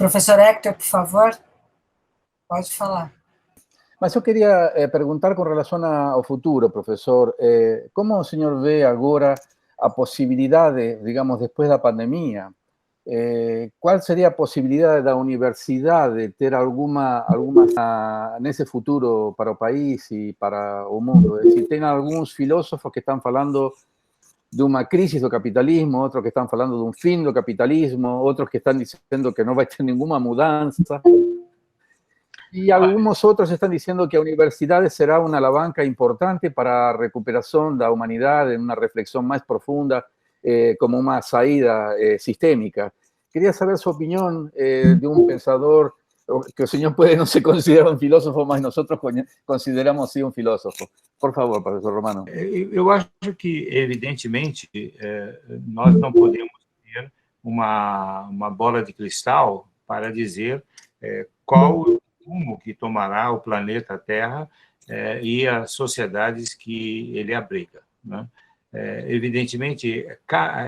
Professor Hector, por favor, pode falar. Mas eu queria perguntar com relação ao futuro, professor. Como o senhor vê agora a possibilidade, digamos, depois da pandemia? Qual seria a possibilidade da universidade ter alguma nesse futuro para o país e para o mundo? É decir, tem alguns filósofos que estão falando de uma crise do capitalismo, outros que estão falando de um fim do capitalismo, outros que estão dizendo que não vai ter nenhuma mudança. E alguns outros estão dizendo que a universidade será uma alavanca importante para a recuperação da humanidade, uma reflexão mais profunda, como uma saída sistêmica. Queria saber sua opinião de um pensador, que o senhor pode não se considerar um filósofo, mas nós consideramos sim um filósofo. Por favor, professor Romano. Eu acho que, evidentemente, nós não podemos ter uma bola de cristal para dizer qual o rumo que tomará o planeta Terra e as sociedades que ele abriga, né? Evidentemente,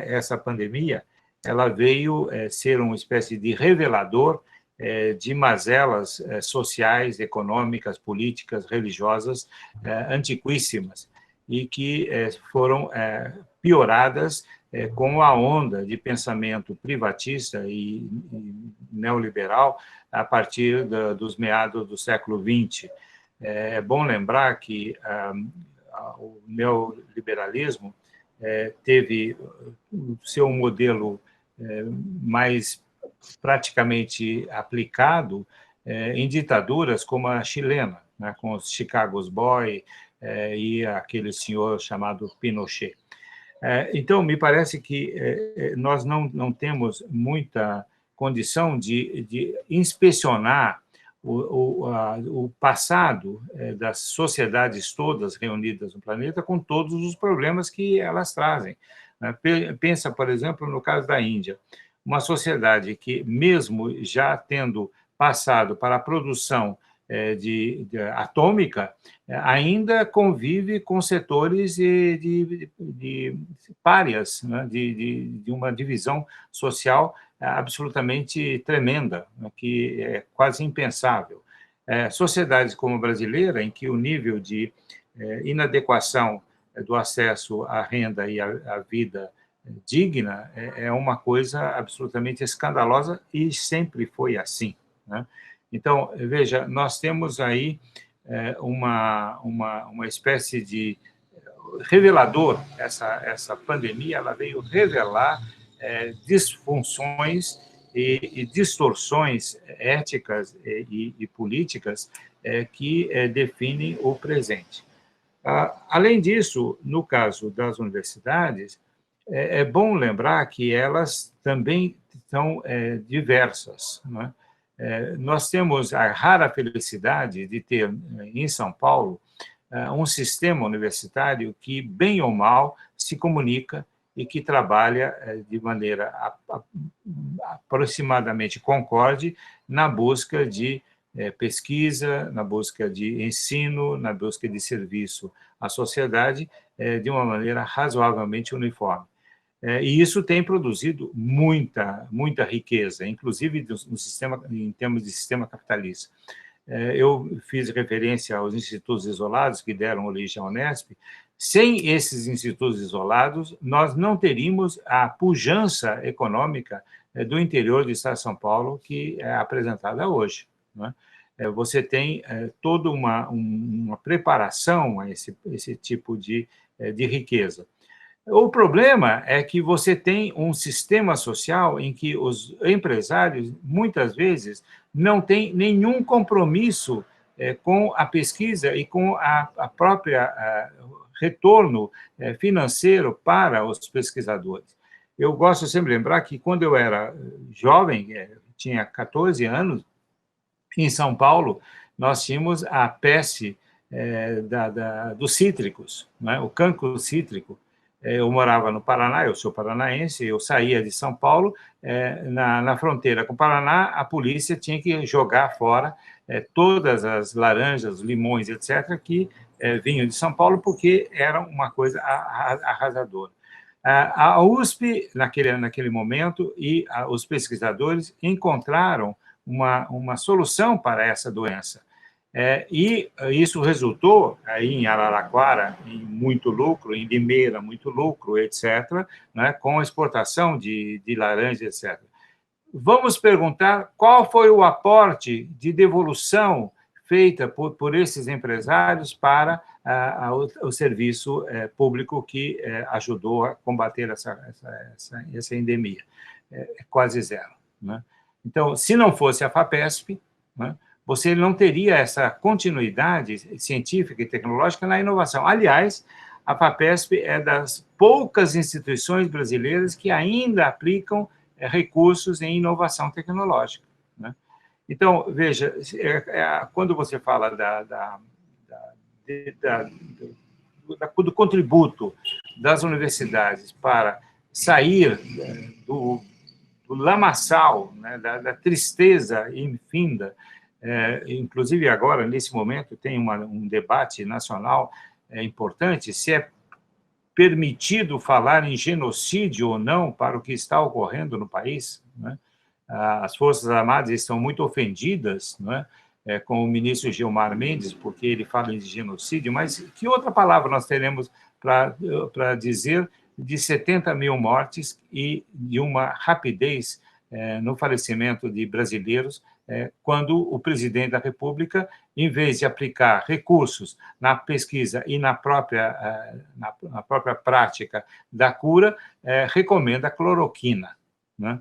essa pandemia ela veio ser uma espécie de revelador de mazelas sociais, econômicas, políticas, religiosas antiquíssimas e que foram pioradas com a onda de pensamento privatista e neoliberal a partir dos meados do século XX. É bom lembrar que o neoliberalismo teve o seu modelo mais praticamente aplicado em ditaduras como a chilena, né, com os Chicago Boys e aquele senhor chamado Pinochet. Então, me parece que nós não temos muita condição de inspecionar o passado das sociedades todas reunidas no planeta com todos os problemas que elas trazem. Pensa, por exemplo, no caso da Índia, uma sociedade que, mesmo já tendo passado para a produção de atômica, ainda convive com setores de párias, né, de uma divisão social absolutamente tremenda, né, que é quase impensável. Sociedades como a brasileira, em que o nível de inadequação do acesso à renda e à vida digna é uma coisa absolutamente escandalosa e sempre foi assim, né? Então, veja, nós temos aí uma espécie de revelador, essa pandemia ela veio revelar disfunções e distorções éticas e políticas que definem o presente. Além disso, no caso das universidades, é bom lembrar que elas também são diversas, né? Nós temos a rara felicidade de ter, em São Paulo, um sistema universitário que, bem ou mal, se comunica e que trabalha de maneira aproximadamente concorde na busca de pesquisa, na busca de ensino, na busca de serviço à sociedade de uma maneira razoavelmente uniforme. E isso tem produzido muita riqueza, inclusive no sistema, em termos de sistema capitalista. Eu fiz referência aos institutos isolados que deram origem à Unesp. Sem esses institutos isolados, nós não teríamos a pujança econômica do interior do Estado de São Paulo que é apresentada hoje, né? Você tem toda uma preparação a esse tipo de riqueza. O problema é que você tem um sistema social em que os empresários, muitas vezes, não têm nenhum compromisso com a pesquisa e com a própria retorno financeiro para os pesquisadores. Eu gosto sempre de lembrar que, quando eu era jovem, tinha 14 anos, em São Paulo, nós tínhamos a peste dos cítricos, né? O cancro cítrico. Eu morava no Paraná, eu sou paranaense, eu saía de São Paulo, na fronteira com o Paraná, a polícia tinha que jogar fora todas as laranjas, limões, etc., que vinham de São Paulo, porque era uma coisa arrasadora. A USP, naquele momento, e os pesquisadores encontraram uma solução para essa doença. E isso resultou, aí em Araraquara, em muito lucro, em Limeira, muito lucro, etc., né, com a exportação de laranja, etc. Vamos perguntar qual foi o aporte de devolução feita por esses empresários para o serviço público que ajudou a combater essa endemia. Quase zero. Né? Então, se não fosse a FAPESP, né, você não teria essa continuidade científica e tecnológica na inovação. Aliás, a FAPESP é das poucas instituições brasileiras que ainda aplicam recursos em inovação tecnológica. Né? Então, veja, quando você fala do contributo das universidades para sair do lamaçal, né, da tristeza infinda, inclusive agora, nesse momento, tem um debate nacional importante, se é permitido falar em genocídio ou não para o que está ocorrendo no país. Né? As Forças Armadas estão muito ofendidas, né, com o ministro Gilmar Mendes, porque ele fala em genocídio, mas que outra palavra nós teremos para dizer de 70 mil mortes e de uma rapidez no falecimento de brasileiros, quando o presidente da República, em vez de aplicar recursos na pesquisa e na própria prática da cura, recomenda a cloroquina, né?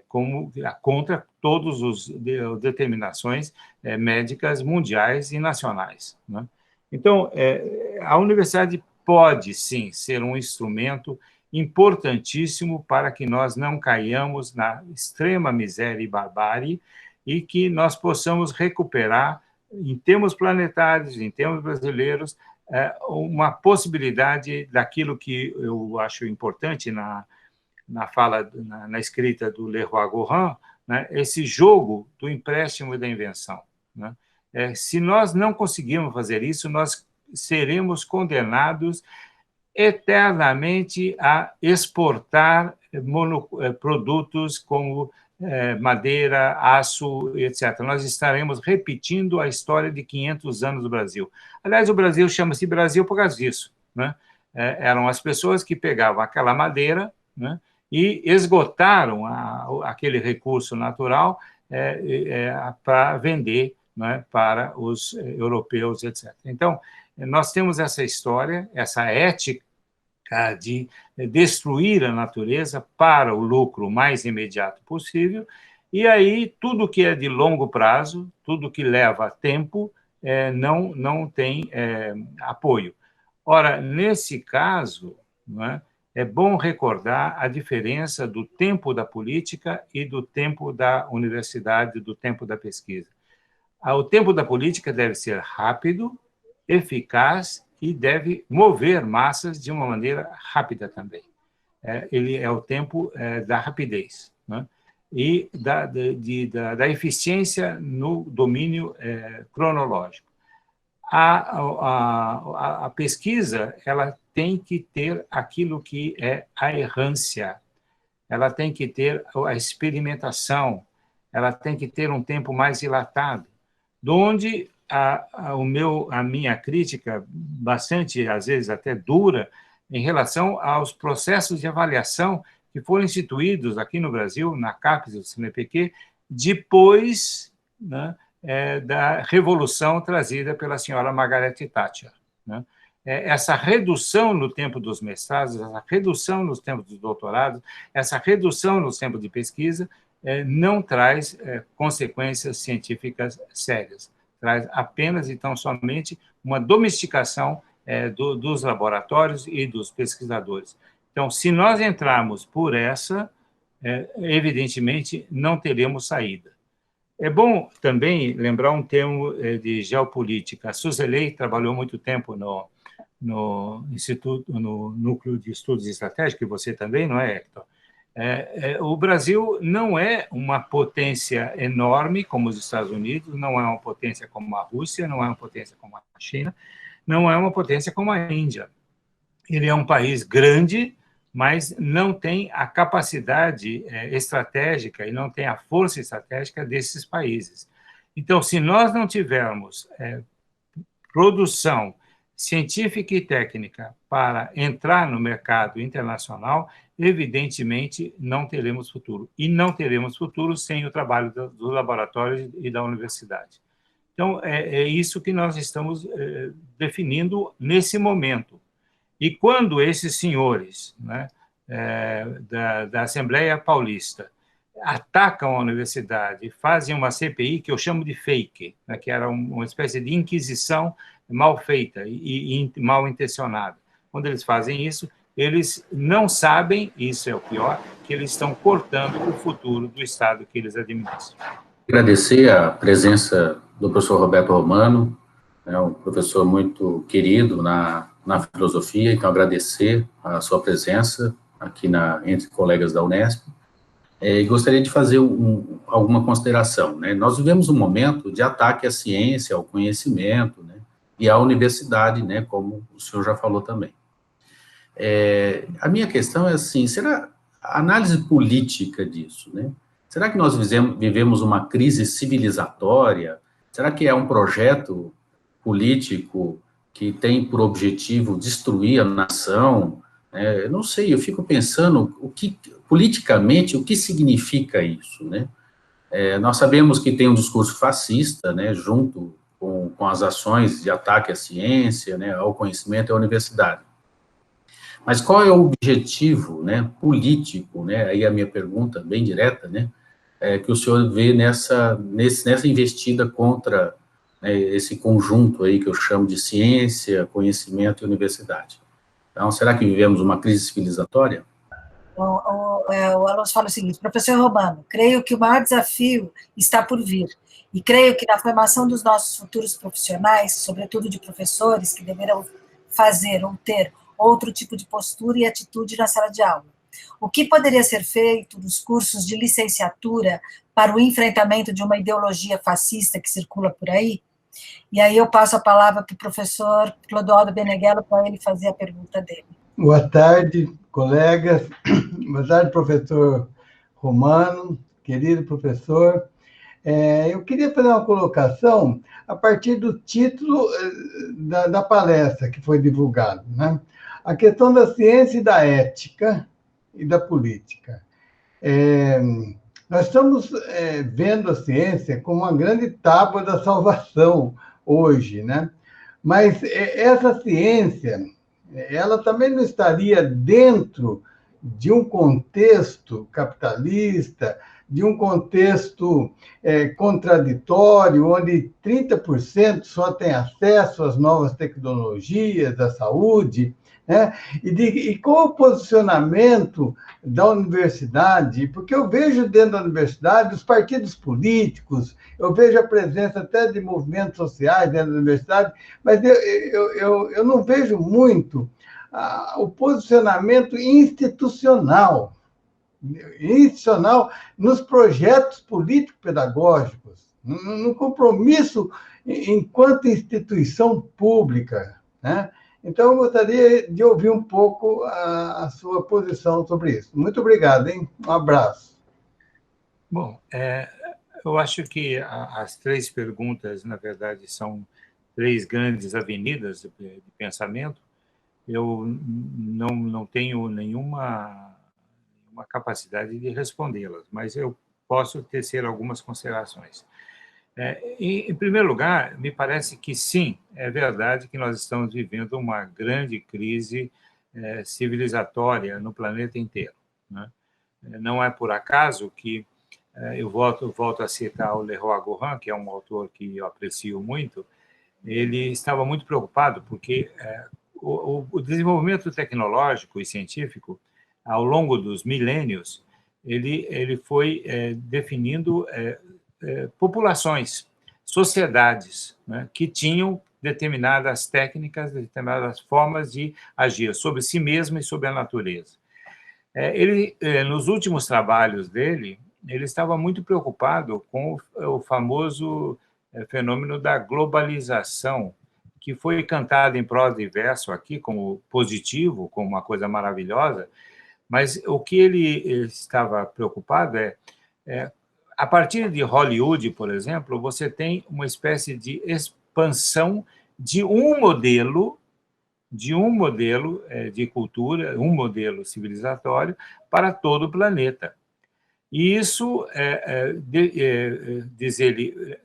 Como contra todas as determinações médicas mundiais e nacionais. Né? Então, a universidade pode, sim, ser um instrumento importantíssimo para que nós não caiamos na extrema miséria e barbárie e que nós possamos recuperar, em termos planetários, em termos brasileiros, uma possibilidade daquilo que eu acho importante na escrita do Leroi-Gourhan, né, esse jogo do empréstimo e da invenção. Né? Se nós não conseguirmos fazer isso, nós seremos condenados eternamente a exportar produtos como madeira, aço, etc. Nós estaremos repetindo a história de 500 anos do Brasil. Aliás, o Brasil chama-se Brasil por causa disso. Né? Eram as pessoas que pegavam aquela madeira, né, e esgotaram aquele recurso natural para vender, né, para os europeus, etc. Então, nós temos essa história, essa ética de destruir a natureza para o lucro mais imediato possível, e aí tudo que é de longo prazo, tudo que leva tempo, não tem apoio. Ora, nesse caso, não é? É bom recordar a diferença do tempo da política e do tempo da universidade, do tempo da pesquisa. O tempo da política deve ser rápido, eficaz e deve mover massas de uma maneira rápida também. Ele é o tempo da rapidez, né? E da eficiência no domínio cronológico. A pesquisa ela tem que ter aquilo que é a errância, ela tem que ter a experimentação, ela tem que ter um tempo mais dilatado, onde a minha crítica, bastante, às vezes, até dura, em relação aos processos de avaliação que foram instituídos aqui no Brasil, na CAPES e no CNPq, depois, né, da revolução trazida pela senhora Margaret Thatcher. Né? Essa redução no tempo dos mestrados, essa redução nos tempos dos doutorados, essa redução nos tempos de pesquisa, não traz consequências científicas sérias. Traz apenas, então, somente uma domesticação dos laboratórios e dos pesquisadores. Então, se nós entrarmos por essa, evidentemente, não teremos saída. É bom também lembrar um termo de geopolítica. A Suzeley trabalhou muito tempo no Instituto, no Núcleo de Estudos Estratégicos, e você também, não é, Hector? O Brasil não é uma potência enorme como os Estados Unidos, não é uma potência como a Rússia, não é uma potência como a China, não é uma potência como a Índia. Ele é um país grande, mas não tem a capacidade estratégica e não tem a força estratégica desses países. Então, se nós não tivermos produção científica e técnica para entrar no mercado internacional, evidentemente não teremos futuro. E não teremos futuro sem o trabalho do laboratório e da universidade. Então, é isso que nós estamos definindo nesse momento. E quando esses senhores, né, da Assembleia Paulista atacam a universidade, fazem uma CPI que eu chamo de fake, né, que era uma espécie de inquisição mal feita e mal intencionada. Quando eles fazem isso, eles não sabem, isso é o pior, que eles estão cortando o futuro do Estado que eles administram. Agradecer a presença do professor Roberto Romano, um professor muito querido na filosofia, então agradecer a sua presença aqui entre colegas da Unesp. E gostaria de fazer alguma consideração, né? Nós vivemos um momento de ataque à ciência, ao conhecimento, né? E à universidade, né? Como o senhor já falou também. A minha questão é assim, será a análise política disso, né? Será que nós vivemos uma crise civilizatória? Será que é um projeto político que tem por objetivo destruir a nação? Eu não sei, eu fico pensando politicamente, o que significa isso, né? Nós sabemos que tem um discurso fascista, né, junto com as ações de ataque à ciência, né, ao conhecimento e à universidade. Mas qual é o objetivo, né, político, né, aí a minha pergunta bem direta, né, que o senhor vê nessa investida contra, né, esse conjunto aí que eu chamo de ciência, conhecimento e universidade? Então, será que vivemos uma crise civilizatória? O Alonso fala o seguinte: professor Romano, creio que o maior desafio está por vir, e creio que na formação dos nossos futuros profissionais, sobretudo de professores, que deverão fazer ou ter outro tipo de postura e atitude na sala de aula. O que poderia ser feito nos cursos de licenciatura para o enfrentamento de uma ideologia fascista que circula por aí? E aí eu passo a palavra para o professor Clodoaldo Beneghello para ele fazer a pergunta dele. Boa tarde, colegas. Boa tarde, professor Romano, querido professor. Eu queria fazer uma colocação a partir do título da palestra que foi divulgado, né? A questão da ciência e da ética e da política. Nós estamos vendo a ciência como uma grande tábua da salvação hoje, né? Mas essa ciência, ela também não estaria dentro de um contexto capitalista, de um contexto contraditório, onde 30% só tem acesso às novas tecnologias, à saúde, né? E qual o posicionamento da universidade? Porque eu vejo dentro da universidade os partidos políticos, eu vejo a presença até de movimentos sociais dentro da universidade, mas eu não vejo muito o posicionamento institucional nos projetos político-pedagógicos, no compromisso enquanto instituição pública, né? Então, eu gostaria de ouvir um pouco a sua posição sobre isso. Muito obrigado, hein? Um abraço. Bom, eu acho que as três perguntas, na verdade, são três grandes avenidas de pensamento. Eu não tenho nenhuma capacidade de respondê-las, mas eu posso tecer algumas considerações. Em primeiro lugar, me parece que sim, é verdade que nós estamos vivendo uma grande crise civilizatória no planeta inteiro, né? Não é por acaso que eu volto a citar o Leroy Gorin, que é um autor que eu aprecio muito. Ele estava muito preocupado porque o desenvolvimento tecnológico e científico, ao longo dos milênios, ele foi definindo populações, sociedades, né, que tinham determinadas técnicas, determinadas formas de agir sobre si mesmo e sobre a natureza. Ele, nos últimos trabalhos dele, ele estava muito preocupado com o famoso fenômeno da globalização, que foi cantado em prosa e verso aqui como positivo, como uma coisa maravilhosa, Mas o que ele estava preocupado a partir de Hollywood, por exemplo, você tem uma espécie de expansão de um modelo de cultura, um modelo civilizatório para todo o planeta. E isso, diz ele,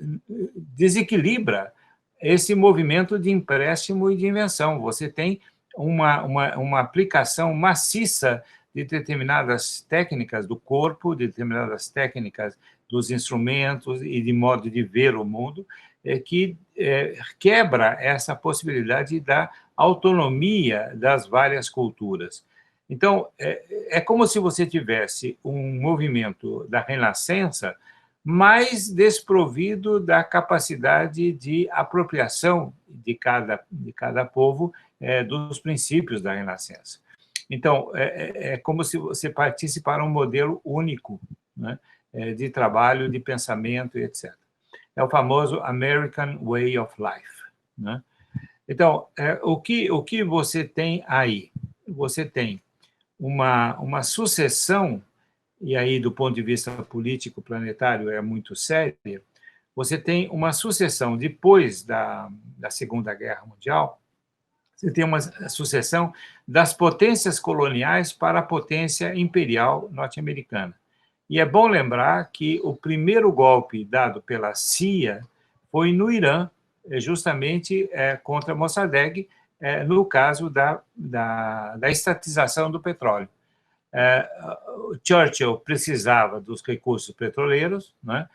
desequilibra esse movimento de empréstimo e de invenção. Você tem uma aplicação maciça de determinadas técnicas do corpo, de determinadas técnicas dos instrumentos e de modo de ver o mundo, que quebra essa possibilidade da autonomia das várias culturas. Então, é como se você tivesse um movimento da Renascença mais desprovido da capacidade de apropriação de cada povo dos princípios da Renascença. Então, é como se você partisse para um modelo único, né, de trabalho, de pensamento, etc. É o famoso American Way of Life, né? Então, o que você tem aí? Você tem uma sucessão, e aí, do ponto de vista político planetário, é muito séria, você tem uma sucessão, depois da Segunda Guerra Mundial, você tem uma sucessão das potências coloniais para a potência imperial norte-americana. E é bom lembrar que o primeiro golpe dado pela CIA foi no Irã, justamente contra Mossadegh, no caso da estatização do petróleo. Churchill precisava dos recursos petroleiros, né?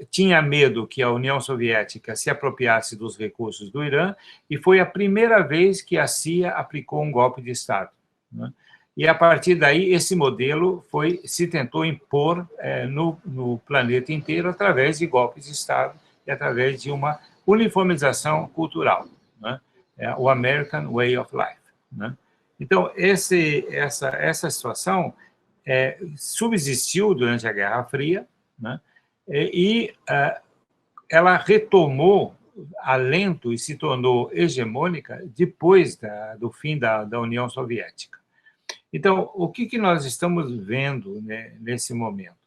Tinha medo que a União Soviética se apropriasse dos recursos do Irã, e foi a primeira vez que a CIA aplicou um golpe de Estado, né? E, a partir daí, esse modelo se tentou impor no planeta inteiro através de golpes de Estado e através de uma uniformização cultural, né? O American Way of Life, né? Então, essa situação subsistiu durante a Guerra Fria, né? E ela retomou alento e se tornou hegemônica depois do fim da União Soviética. Então, o que nós estamos vendo, né, nesse momento?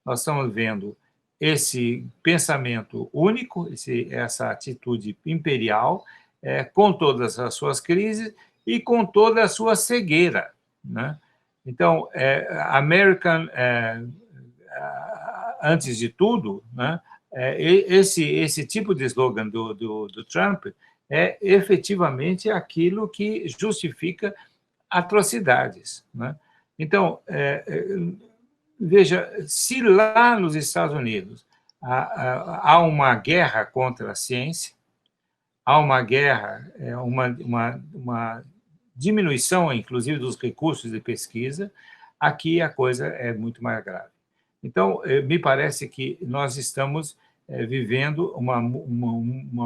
Nós estamos vendo esse pensamento único, essa atitude imperial, com todas as suas crises e com toda a sua cegueira, né? Então, American, antes de tudo, né, esse tipo de slogan do Trump é efetivamente aquilo que justifica atrocidades, né? Então, veja, se lá nos Estados Unidos há uma guerra contra a ciência, há uma guerra, uma diminuição, inclusive, dos recursos de pesquisa, aqui a coisa é muito mais grave. Então, me parece que nós estamos vivendo uma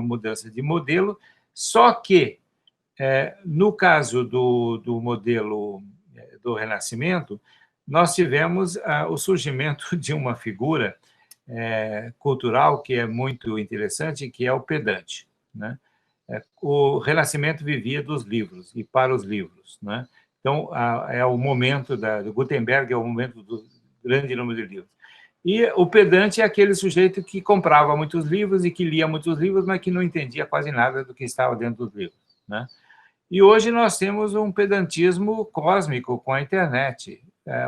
mudança de modelo, só que, no caso do modelo do Renascimento, nós tivemos o surgimento de uma figura cultural que é muito interessante, que é o pedante, né? O Renascimento vivia dos livros e para os livros, né? Então, é o momento do Gutenberg, é o momento do grande número de livros. E o pedante é aquele sujeito que comprava muitos livros e que lia muitos livros, mas que não entendia quase nada do que estava dentro dos livros, né? E hoje nós temos um pedantismo cósmico com a internet.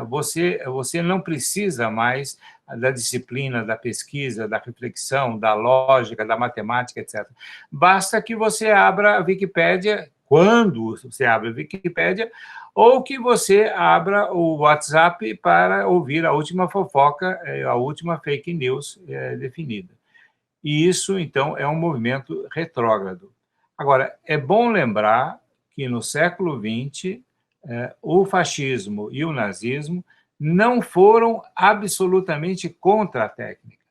Você não precisa mais da disciplina, da pesquisa, da reflexão, da lógica, da matemática, etc. Basta que você abra a Wikipédia, quando você abre a Wikipédia, ou que você abra o WhatsApp para ouvir a última fofoca, a última fake news definida. E isso, então, é um movimento retrógrado. Agora, é bom lembrar que no século XX, o fascismo e o nazismo não foram absolutamente contra a técnica.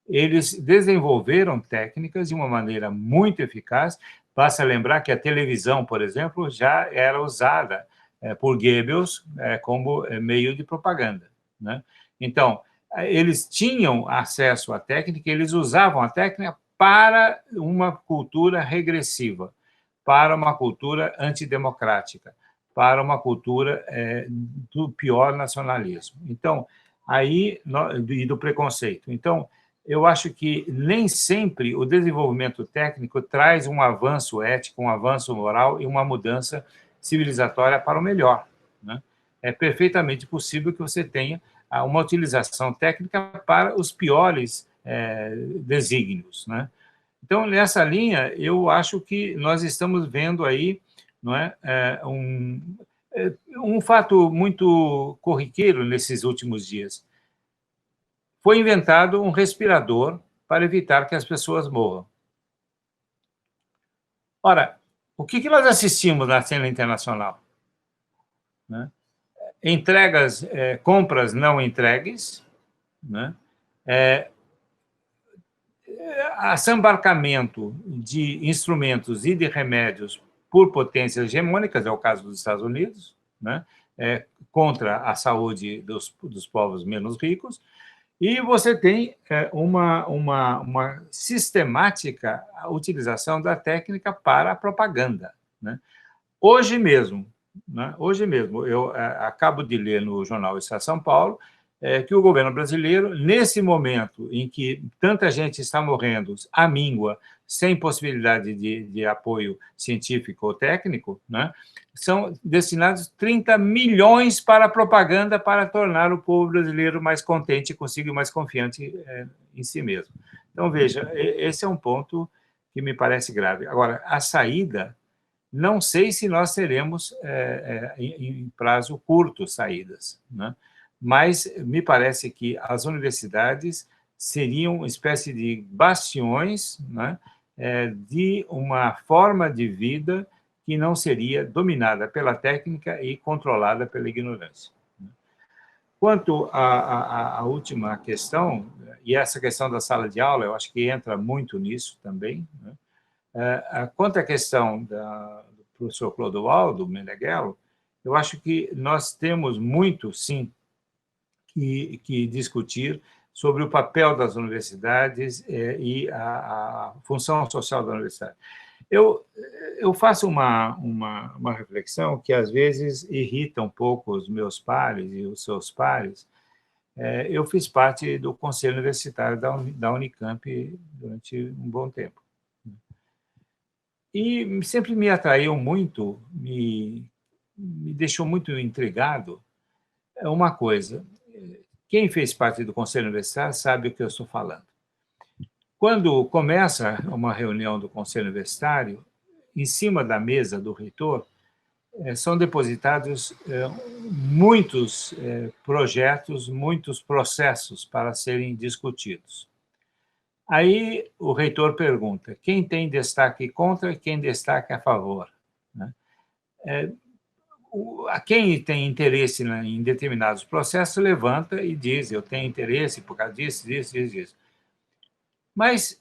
Eles desenvolveram técnicas de uma maneira muito eficaz. Basta lembrar que a televisão, por exemplo, já era usada por Goebbels como meio de propaganda, né? Então, eles tinham acesso à técnica, eles usavam a técnica para uma cultura regressiva, para uma cultura antidemocrática, para uma cultura do pior nacionalismo. Então, aí, e do preconceito. Então, eu acho que nem sempre o desenvolvimento técnico traz um avanço ético, um avanço moral e uma mudança civilizatória para o melhor, né? É perfeitamente possível que você tenha uma utilização técnica para os piores desígnios, né? Então, nessa linha, eu acho que nós estamos vendo aí, não é, um fato muito corriqueiro nesses últimos dias. Foi inventado um respirador para evitar que as pessoas morram. Ora, o que nós assistimos na cena internacional? Né? Entregas, compras não entregues, né? Assambarcamento de instrumentos e de remédios por potências hegemônicas, é o caso dos Estados Unidos, né? Contra a saúde dos povos menos ricos, e você tem uma sistemática utilização da técnica para a propaganda, né? Hoje mesmo, eu acabo de ler no jornal Estado de São Paulo que o governo brasileiro, nesse momento em que tanta gente está morrendo à míngua, sem possibilidade de apoio científico ou técnico, né, são destinados 30 milhões para a propaganda para tornar o povo brasileiro mais contente consigo e mais confiante em si mesmo. Então, veja, esse é um ponto que me parece grave. Agora, a saída, não sei se nós teremos, em prazo curto, saídas, né? Mas me parece que as universidades seriam uma espécie de bastiões, né, de uma forma de vida que não seria dominada pela técnica e controlada pela ignorância. Quanto à última questão, e essa questão da sala de aula, eu acho que entra muito nisso também, né? Quanto à questão do professor Clodoaldo Meneghello, eu acho que nós temos muito, sim, que discutir sobre o papel das universidades e a função social da universidade. Eu faço uma reflexão que, às vezes, irrita um pouco os meus pares e os seus pares. Eu fiz parte do Conselho Universitário da Unicamp durante um bom tempo. E sempre me atraiu muito, me deixou muito intrigado uma coisa. Quem fez parte do Conselho Universitário sabe o que eu estou falando. Quando começa uma reunião do Conselho Universitário, em cima da mesa do reitor, são depositados muitos projetos, muitos processos para serem discutidos. Aí o reitor pergunta quem tem destaque contra e quem destaque a favor, né? Quem tem interesse em determinados processos levanta e diz, eu tenho interesse por causa disso, disso. Mas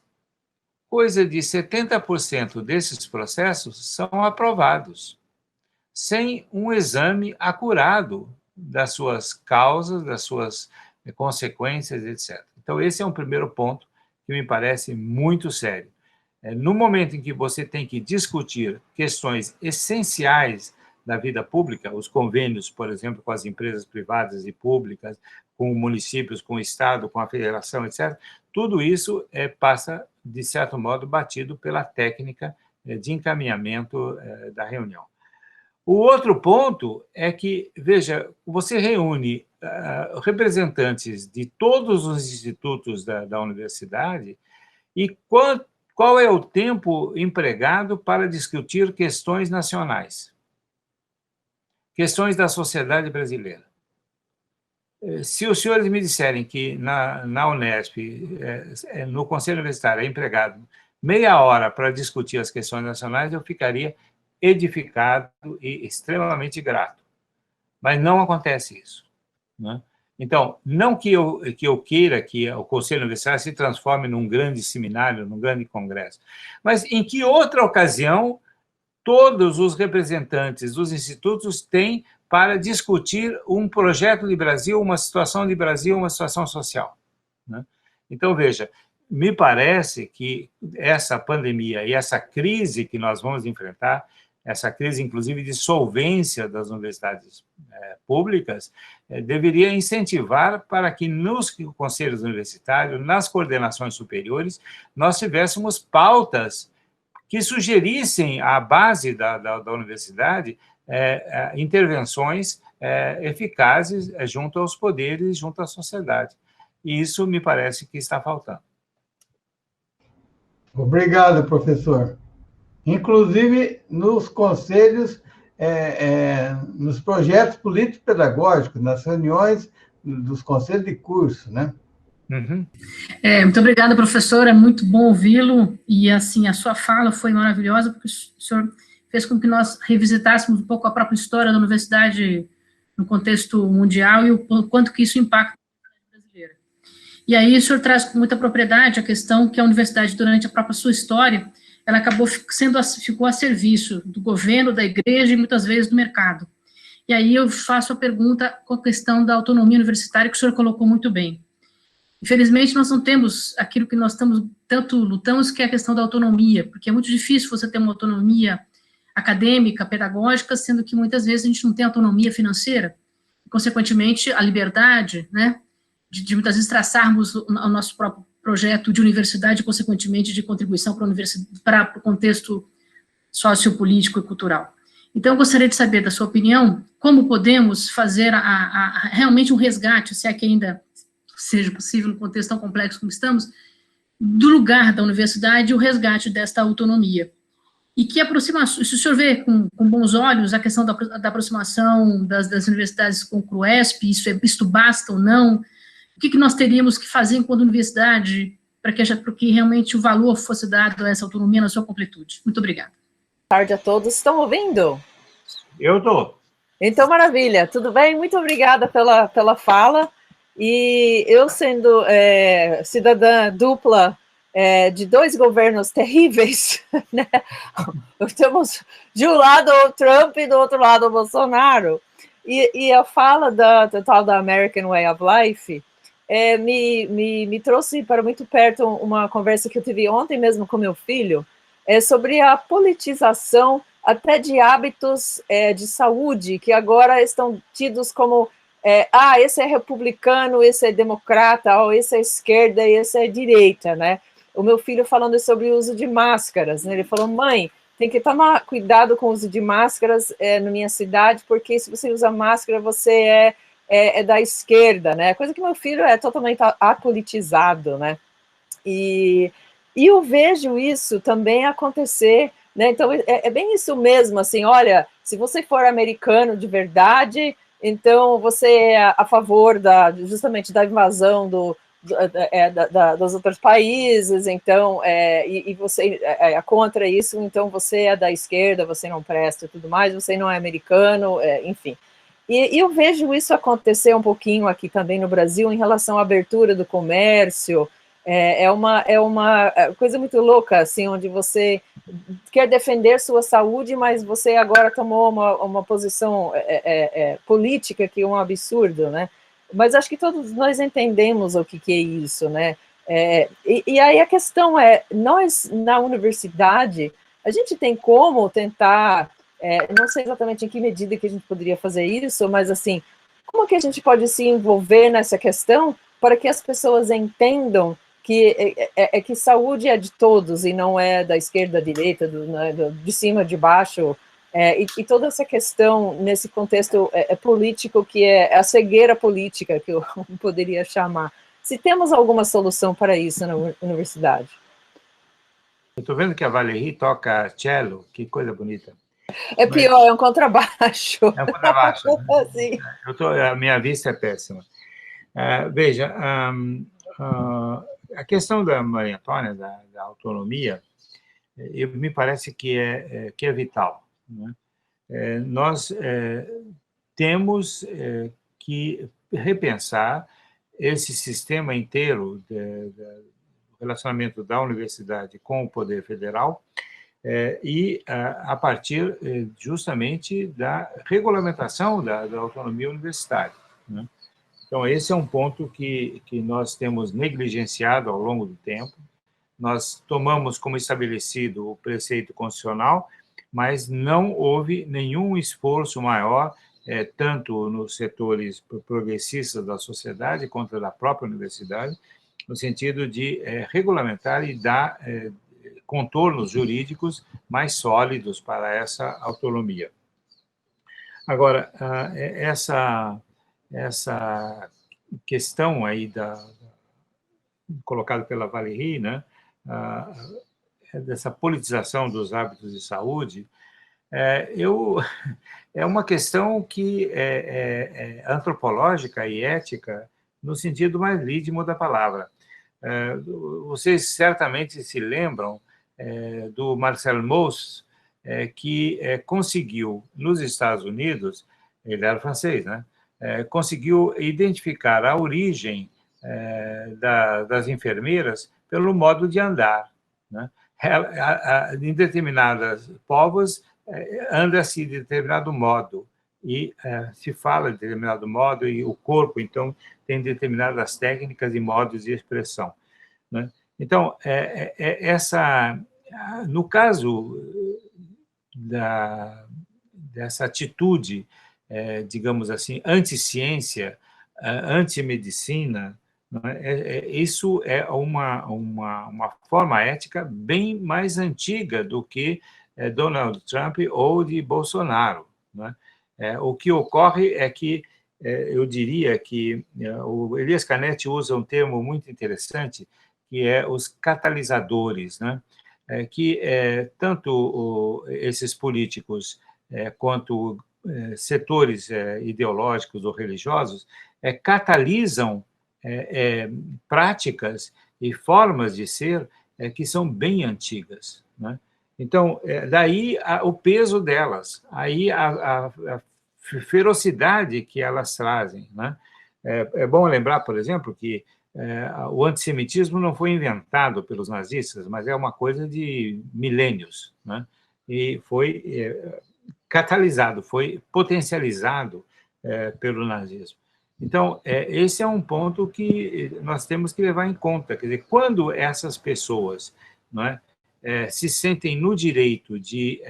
coisa de 70% desses processos são aprovados, sem um exame acurado das suas causas, das suas consequências, etc. Então, esse é um primeiro ponto que me parece muito sério. No momento em que você tem que discutir questões essenciais da vida pública, os convênios, por exemplo, com as empresas privadas e públicas, com municípios, com o Estado, com a federação, etc., tudo isso passa, de certo modo, batido pela técnica de encaminhamento da reunião. O outro ponto é que, veja, você reúne representantes de todos os institutos da universidade e qual é o tempo empregado para discutir questões nacionais? Questões da sociedade brasileira. Se os senhores me disserem que na Unesp, no Conselho Universitário, é empregado meia hora para discutir as questões nacionais, eu ficaria edificado e extremamente grato. Mas não acontece isso, né? Então, não que eu queira que o Conselho Universitário se transforme num grande seminário, num grande congresso, mas em que outra ocasião todos os representantes dos institutos têm para discutir um projeto de Brasil, uma situação de Brasil, uma situação social, né? Então, veja, me parece que essa pandemia e essa crise que nós vamos enfrentar essa crise, inclusive, de solvência das universidades públicas, deveria incentivar para que nos conselhos universitários, nas coordenações superiores, nós tivéssemos pautas que sugerissem à base da universidade intervenções eficazes junto aos poderes, junto à sociedade. E isso me parece que está faltando. Obrigado, professor. Inclusive, nos conselhos, nos projetos político-pedagógicos, nas reuniões dos conselhos de curso, né? Uhum. Muito obrigada, professor, é muito bom ouvi-lo, e, assim, a sua fala foi maravilhosa, porque o senhor fez com que nós revisitássemos um pouco a própria história da universidade no contexto mundial e o quanto que isso impacta a universidade brasileira. E aí o senhor traz com muita propriedade a questão que a universidade, durante a própria sua história, ela ficou a serviço do governo, da igreja e muitas vezes do mercado. E aí eu faço a pergunta com a questão da autonomia universitária, que o senhor colocou muito bem. Infelizmente, nós não temos aquilo que nós tanto lutamos, que é a questão da autonomia, porque é muito difícil você ter uma autonomia acadêmica, pedagógica, sendo que muitas vezes a gente não tem autonomia financeira, e, consequentemente, a liberdade, né, de muitas vezes traçarmos o nosso próprio projeto de universidade, e, consequentemente, de contribuição para o contexto sociopolítico e cultural. Então, eu gostaria de saber, da sua opinião, como podemos fazer realmente um resgate, se é que ainda seja possível, num contexto tão complexo como estamos, do lugar da universidade e o resgate desta autonomia. E que aproximação, se o senhor vê com bons olhos a questão da aproximação das universidades com o CRUESP, isto basta ou não, o que nós teríamos que fazer enquanto universidade para que realmente o valor fosse dado a essa autonomia na sua completude. Muito obrigada. Boa tarde a todos. Estão ouvindo? Eu estou. Então, maravilha. Tudo bem? Muito obrigada pela fala. E eu, sendo cidadã dupla de dois governos terríveis, né? Temos de um lado o Trump e do outro lado o Bolsonaro, e a fala da tal da American Way of Life me trouxe para muito perto uma conversa que eu tive ontem mesmo com meu filho, sobre a politização até de hábitos de saúde, que agora estão tidos como esse é republicano, esse é democrata, ou esse é esquerda e esse é direita, né? O meu filho falando sobre o uso de máscaras, né? Ele falou, mãe, tem que tomar cuidado com o uso de máscaras na minha cidade, porque se você usa máscara, você é da esquerda, né? Coisa que meu filho é totalmente apolitizado, né? E eu vejo isso também acontecer, né? Então, é bem isso mesmo, assim, olha, se você for americano de verdade, então você é a favor justamente da invasão dos outros países, então, e você é contra isso, então você é da esquerda, você não presta e tudo mais, você não é americano, enfim. E eu vejo isso acontecer um pouquinho aqui também no Brasil em relação à abertura do comércio. É uma coisa muito louca, assim, onde você quer defender sua saúde, mas você agora tomou uma posição política que é um absurdo, né? Mas acho que todos nós entendemos o que é isso, né? E aí a questão nós, na universidade, a gente tem como tentar, não sei exatamente em que medida que a gente poderia fazer isso, mas, assim, como que a gente pode se envolver nessa questão para que as pessoas entendam que saúde é de todos e não é da esquerda, da direita, de cima, de baixo, e toda essa questão nesse contexto político, que é a cegueira política, que eu poderia chamar. Se temos alguma solução para isso na universidade? Eu estou vendo que a Valerie toca cello, que coisa bonita. Pior, é um contrabaixo. É um contrabaixo. Né? Sim. A minha vista é péssima. Veja, a questão da Maria Antônia, da autonomia, me parece que é vital. Né? Nós temos que repensar esse sistema inteiro do relacionamento da universidade com o poder federal e a partir justamente da regulamentação da autonomia universitária. Né? Então, esse é um ponto que nós temos negligenciado ao longo do tempo. Nós tomamos como estabelecido o preceito constitucional, mas não houve nenhum esforço maior, tanto nos setores progressistas da sociedade quanto da própria universidade, no sentido de regulamentar e dar contornos jurídicos mais sólidos para essa autonomia. Agora, essa questão aí colocada pela Valérie, né, dessa politização dos hábitos de saúde, é uma questão que é antropológica e ética no sentido mais lídimo da palavra. Vocês certamente se lembram do Marcel Mauss, que conseguiu, nos Estados Unidos, ele era francês, né? Conseguiu identificar a origem das enfermeiras pelo modo de andar, né? Em determinados povos, anda-se de determinado modo, e se fala de determinado modo, e o corpo, então, tem determinadas técnicas e modos de expressão, né? Então, no caso dessa atitude, digamos assim, anti-ciência, anti-medicina, isso é uma forma ética bem mais antiga do que Donald Trump ou de Bolsonaro, né? O que ocorre é que, eu diria que o Elias Canetti usa um termo muito interessante, que é os catalisadores, né? Que tanto esses políticos quanto setores ideológicos ou religiosos catalisam práticas e formas de ser que são bem antigas, né? Então, daí o peso delas, aí a ferocidade que elas trazem, né? É bom lembrar, por exemplo, que o antissemitismo não foi inventado pelos nazistas, mas é uma coisa de milênios, né? E foi catalisado, foi potencializado pelo nazismo. Então, esse é um ponto que nós temos que levar em conta. Quer dizer, quando essas pessoas, não é, se sentem no direito de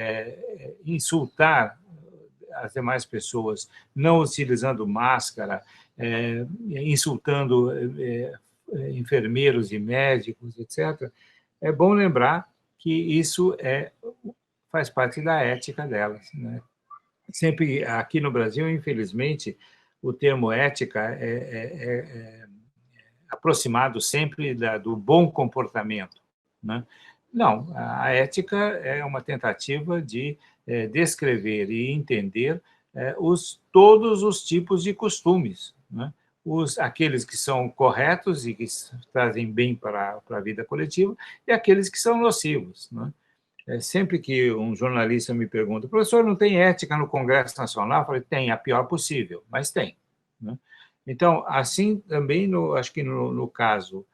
insultar as demais pessoas, não utilizando máscara, insultando enfermeiros e médicos, etc., é bom lembrar que isso faz parte da ética delas, né? Sempre aqui no Brasil, infelizmente, o termo ética é aproximado sempre do bom comportamento, né? Não, a ética é uma tentativa de descrever e entender todos os tipos de costumes, né? Aqueles que são corretos e que trazem bem para a vida coletiva e aqueles que são nocivos, né? Sempre que um jornalista me pergunta, professor, não tem ética no Congresso Nacional? Eu falei, tem, a pior possível, mas tem, né? Então, assim também, acho que no caso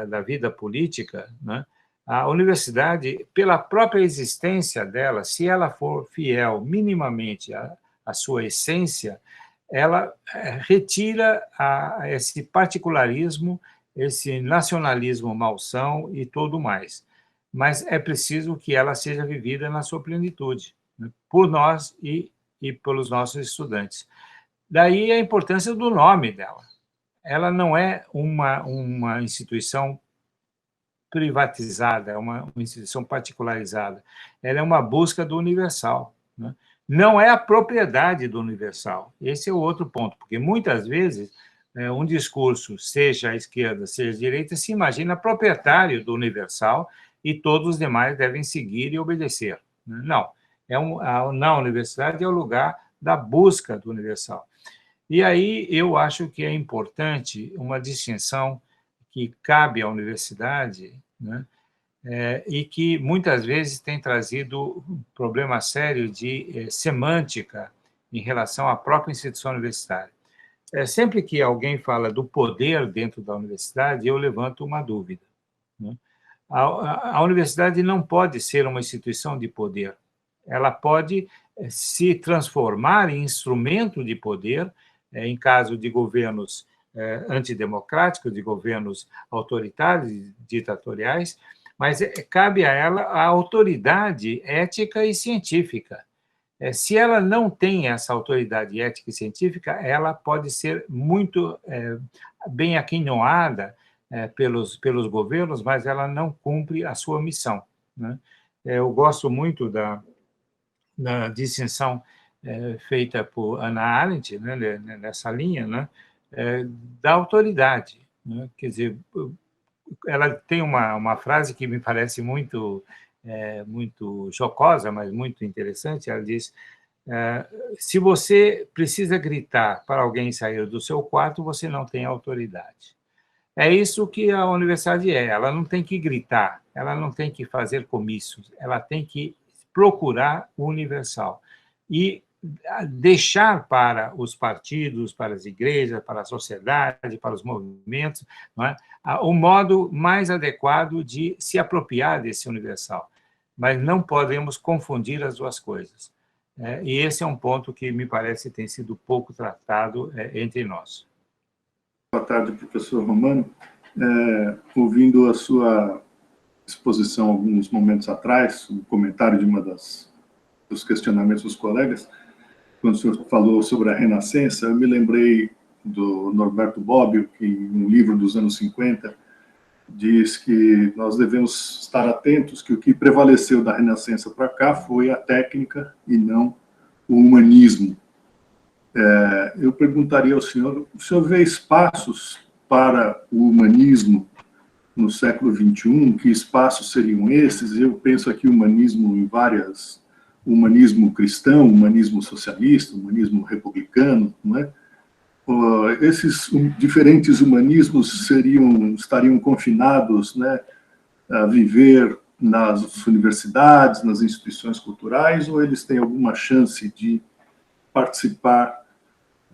da vida política, né, a universidade, pela própria existência dela, se ela for fiel minimamente à sua essência, ela retira esse particularismo, esse nacionalismo malsão e tudo mais. Mas é preciso que ela seja vivida na sua plenitude, né, por nós e pelos nossos estudantes. Daí a importância do nome dela. Ela não é uma instituição privatizada, é uma instituição particularizada. Ela é uma busca do universal, né? Não é a propriedade do universal. Esse é o outro ponto, porque muitas vezes um discurso, seja à esquerda, seja à direita, se imagina proprietário do universal e todos os demais devem seguir e obedecer. Não, na universidade é o lugar da busca do universal. E aí eu acho que é importante uma distinção que cabe à universidade, né, e que muitas vezes tem trazido um problema sério de semântica em relação à própria instituição universitária. Sempre que alguém fala do poder dentro da universidade, eu levanto uma dúvida, né? A universidade não pode ser uma instituição de poder. Ela pode se transformar em instrumento de poder em caso de governos antidemocráticos, de governos autoritários, ditatoriais, mas cabe a ela a autoridade ética e científica. Se ela não tem essa autoridade ética e científica, ela pode ser muito bem aquinhoada pelos governos, mas ela não cumpre a sua missão, né? Eu gosto muito da distinção feita por Hannah Arendt, né, nessa linha, né, da autoridade, né? Quer dizer, ela tem uma frase que me parece muito jocosa, mas muito interessante. Ela diz: se você precisa gritar para alguém sair do seu quarto, você não tem autoridade. É isso que a universidade é. Ela não tem que gritar, ela não tem que fazer comícios, ela tem que procurar o universal e deixar para os partidos, para as igrejas, para a sociedade, para os movimentos, não é, o modo mais adequado de se apropriar desse universal. Mas não podemos confundir as duas coisas. E esse é um ponto que me parece tem sido pouco tratado entre nós. Boa tarde, professor Romano. Ouvindo a sua exposição alguns momentos atrás, o comentário de dos questionamentos dos colegas, quando o senhor falou sobre a Renascença, eu me lembrei do Norberto Bobbio, que em um livro dos anos 50 diz que nós devemos estar atentos que o que prevaleceu da Renascença para cá foi a técnica e não o humanismo. Eu perguntaria ao senhor, o senhor vê espaços para o humanismo no século XXI? Que espaços seriam esses? Eu penso aqui humanismo em humanismo cristão, humanismo socialista, humanismo republicano, não é? Esses diferentes humanismos estariam confinados, né, a viver nas universidades, nas instituições culturais, ou eles têm alguma chance de participar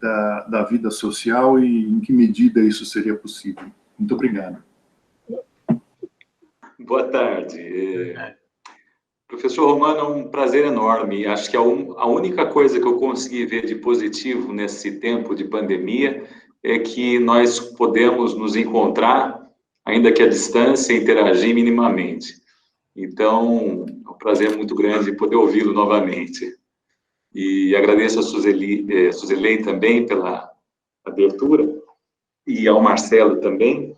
da vida social e em que medida isso seria possível? Muito obrigado. Boa tarde. Professor Romano, é um prazer enorme. Acho que a única coisa que eu consegui ver de positivo nesse tempo de pandemia é que nós podemos nos encontrar, ainda que à distância, interagir minimamente. Então, é um prazer muito grande poder ouvi-lo novamente. E agradeço a Suzeli também pela abertura, e ao Marcelo também.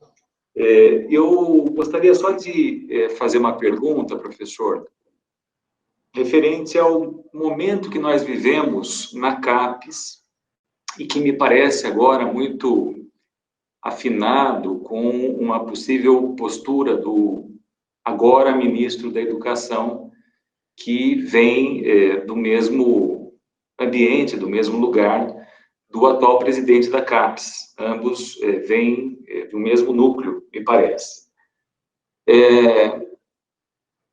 Eu gostaria só de fazer uma pergunta, professor, referente ao momento que nós vivemos na CAPES, e que me parece agora muito afinado com uma possível postura do agora ministro da Educação, que vem do mesmo ambiente, do mesmo lugar do atual presidente da CAPES. Ambos vêm do mesmo núcleo, me parece.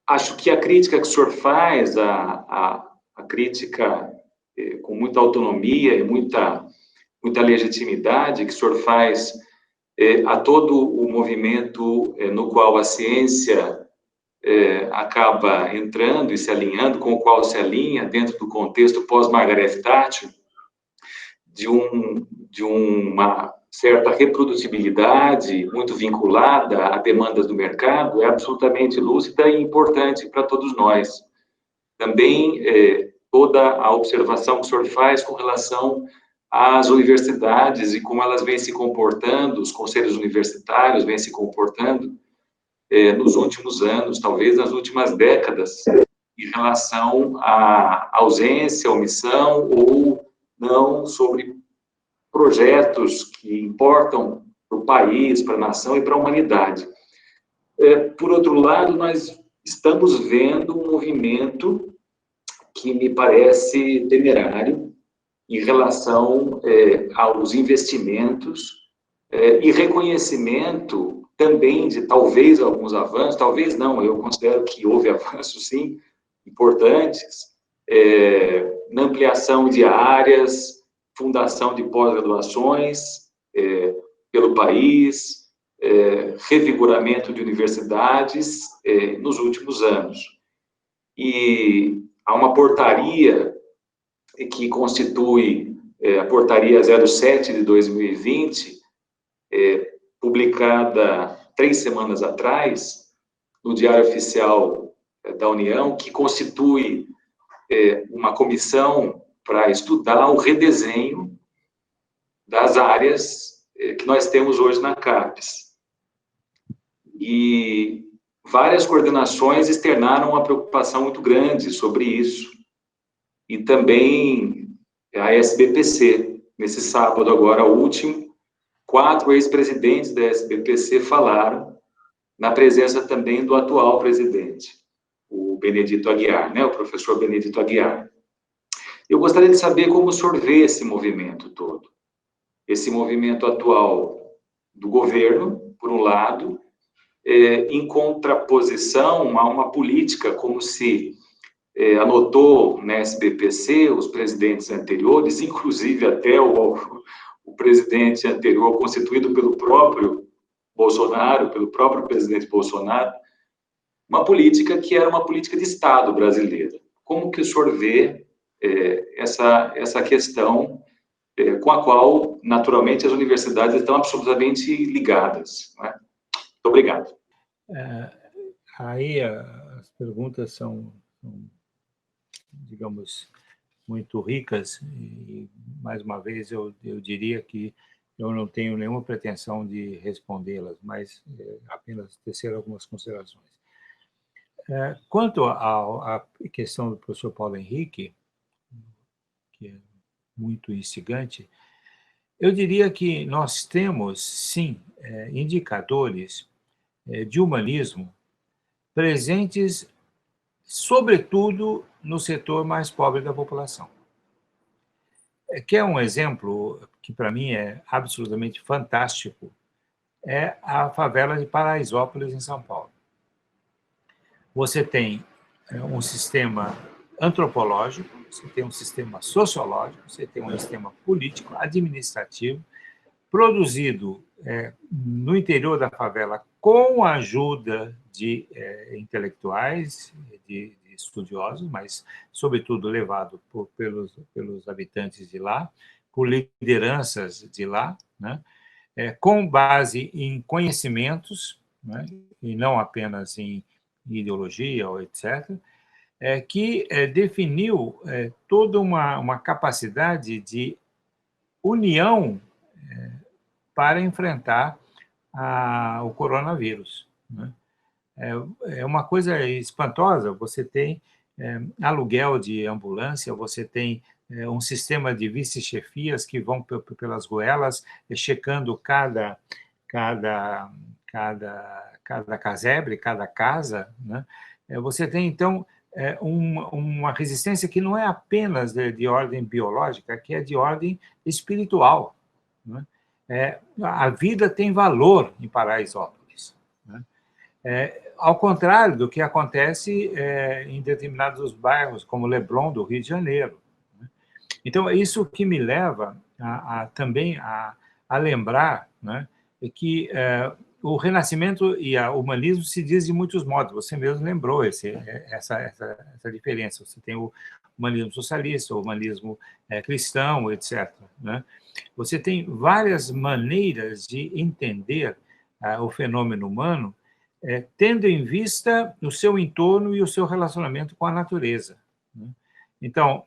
Acho que a crítica que o senhor faz, a crítica com muita autonomia e muita legitimidade que o senhor faz a todo o movimento no qual a ciência acaba entrando e se alinhando, com o qual se alinha dentro do contexto pós-Margaret Thatcher, de uma certa reprodutibilidade muito vinculada a demandas do mercado, é absolutamente lúcida e importante para todos nós. Também toda a observação que o senhor faz com relação às universidades e como elas vêm se comportando, os conselhos universitários vêm se comportando nos últimos anos, talvez nas últimas décadas, em relação à ausência, omissão ou não sobre projetos que importam para o país, para a nação e para a humanidade. Por outro lado, nós estamos vendo um movimento que me parece temerário em relação aos investimentos e reconhecimento também de talvez alguns avanços, talvez não, eu considero que houve avanços, sim, importantes, na ampliação de áreas, fundação de pós-graduações pelo país, revigoramento de universidades nos últimos anos. E há uma portaria que constitui a portaria 07 de 2020, publicada 3 semanas atrás, no Diário Oficial da União, que constitui uma comissão para estudar o redesenho das áreas que nós temos hoje na CAPES. E várias coordenações externaram uma preocupação muito grande sobre isso. E também a SBPC, nesse sábado agora, o último, 4 ex-presidentes da SBPC falaram, na presença também do atual presidente, o Benedito Aguiar, né, o professor Benedito Aguiar. Eu gostaria de saber como o senhor vê esse movimento todo. Esse movimento atual do governo, por um lado, em contraposição a uma política como se anotou na SBPC os presidentes anteriores, inclusive até o presidente anterior constituído pelo próprio Bolsonaro, pelo próprio presidente Bolsonaro, uma política que era uma política de Estado brasileira. Como que o senhor vê essa questão com a qual, naturalmente, as universidades estão absolutamente ligadas, não é? Muito obrigado. Aí as perguntas são, digamos, muito ricas e, mais uma vez, eu diria que eu não tenho nenhuma pretensão de respondê-las, mas apenas tecer algumas considerações. Quanto à questão do professor Paulo Henrique, que é muito instigante, eu diria que nós temos, sim, indicadores de humanismo presentes, sobretudo, no setor mais pobre da população. Quer um exemplo que, para mim, é absolutamente fantástico, é a favela de Paraisópolis, em São Paulo. Você tem um sistema antropológico, você tem um sistema sociológico, você tem um sistema político, administrativo, produzido no interior da favela com a ajuda de intelectuais, de estudiosos, mas, sobretudo, levado pelos habitantes de lá, por lideranças de lá, né? Com base em conhecimentos, né? E não apenas em ideologia ou etc., que definiu toda uma capacidade de união para enfrentar o coronavírus, né? É uma coisa espantosa. Você tem aluguel de ambulância, você tem um sistema de vice-chefias que vão pelas ruelas, checando cada casebre, cada casa, né? Você tem, então, uma resistência que não é apenas de ordem biológica, que é de ordem espiritual, né? A vida tem valor em Paraisópolis, né? Ao contrário do que acontece em determinados bairros, como Leblon, do Rio de Janeiro, né? Então, é isso que me leva também a lembrar, né, que o Renascimento e o humanismo se diz de muitos modos. Você mesmo lembrou essa diferença. Você tem o humanismo socialista, o humanismo cristão, etc., né? Você tem várias maneiras de entender o fenômeno humano, tendo em vista o seu entorno e o seu relacionamento com a natureza, né? Então,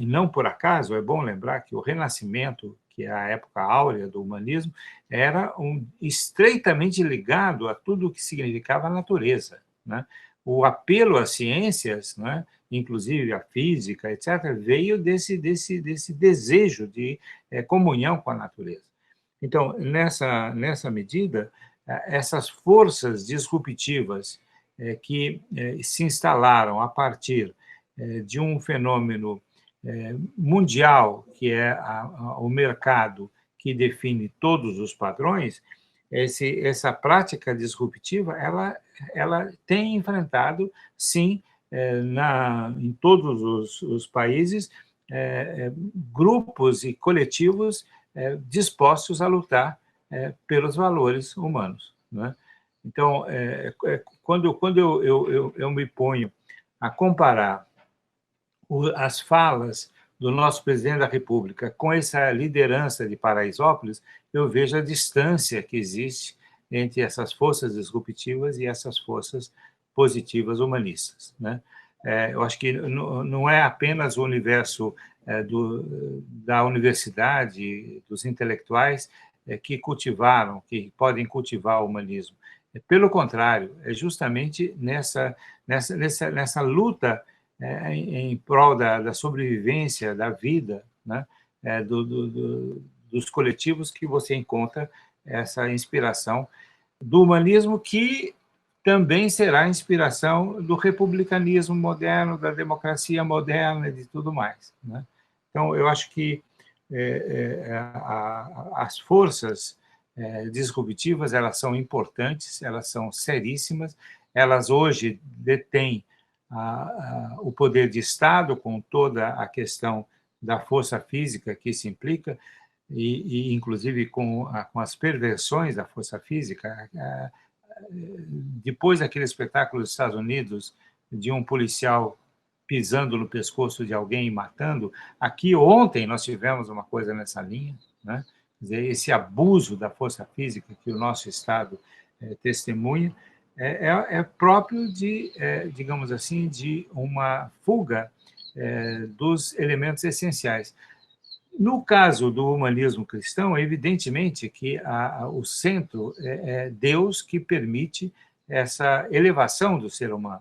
não por acaso, é bom lembrar que o Renascimento, que é a época áurea do humanismo, era estreitamente ligado a tudo o que significava a natureza, né? O apelo às ciências, né, inclusive a física, etc., veio desse desejo de comunhão com a natureza. Então, nessa medida, essas forças disruptivas que se instalaram a partir de um fenômeno mundial, que é o mercado que define todos os padrões, essa prática disruptiva, ela tem enfrentado, sim, em todos os países, grupos e coletivos dispostos a lutar pelos valores humanos, né? Então, quando eu me ponho a comparar as falas do nosso presidente da República com essa liderança de Paraisópolis, eu vejo a distância que existe entre essas forças disruptivas e essas forças positivas humanistas, né? Eu acho que não é apenas o universo da universidade, dos intelectuais, que podem cultivar o humanismo. Pelo contrário, é justamente nessa luta em prol da sobrevivência, da vida, né, dos coletivos, que você encontra essa inspiração do humanismo, que também será a inspiração do republicanismo moderno, da democracia moderna e de tudo mais, né? Então, eu acho que as forças disruptivas, elas são importantes, elas são seríssimas, elas hoje detêm o poder de Estado, com toda a questão da força física que isso implica, e inclusive com as perversões da força física. Depois daquele espetáculo dos Estados Unidos, de um policial pisando no pescoço de alguém e matando, aqui ontem nós tivemos uma coisa nessa linha, né? Quer dizer, esse abuso da força física que o nosso Estado testemunha é próprio de, digamos assim, de uma fuga dos elementos essenciais. No caso do humanismo cristão, evidentemente que o centro é Deus, que permite essa elevação do ser humano.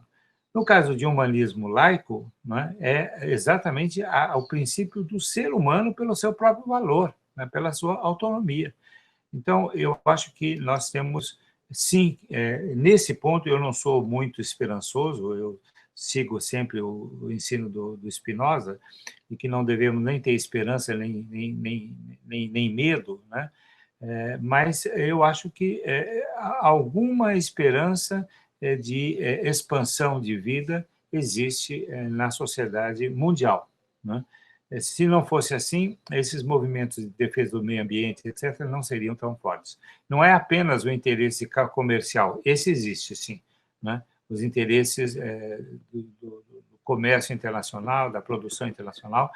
No caso de humanismo laico, né, é exatamente o princípio do ser humano pelo seu próprio valor, né, pela sua autonomia. Então, eu acho que nós temos, sim, nesse ponto eu não sou muito esperançoso, eu sigo sempre o ensino do Spinoza, e que não devemos nem ter esperança, nem medo, né? Mas eu acho que alguma esperança de expansão de vida existe na sociedade mundial, né? Se não fosse assim, esses movimentos de defesa do meio ambiente, etc., não seriam tão fortes. Não é apenas o interesse comercial, esse existe, sim, né? Os interesses do comércio internacional, da produção internacional,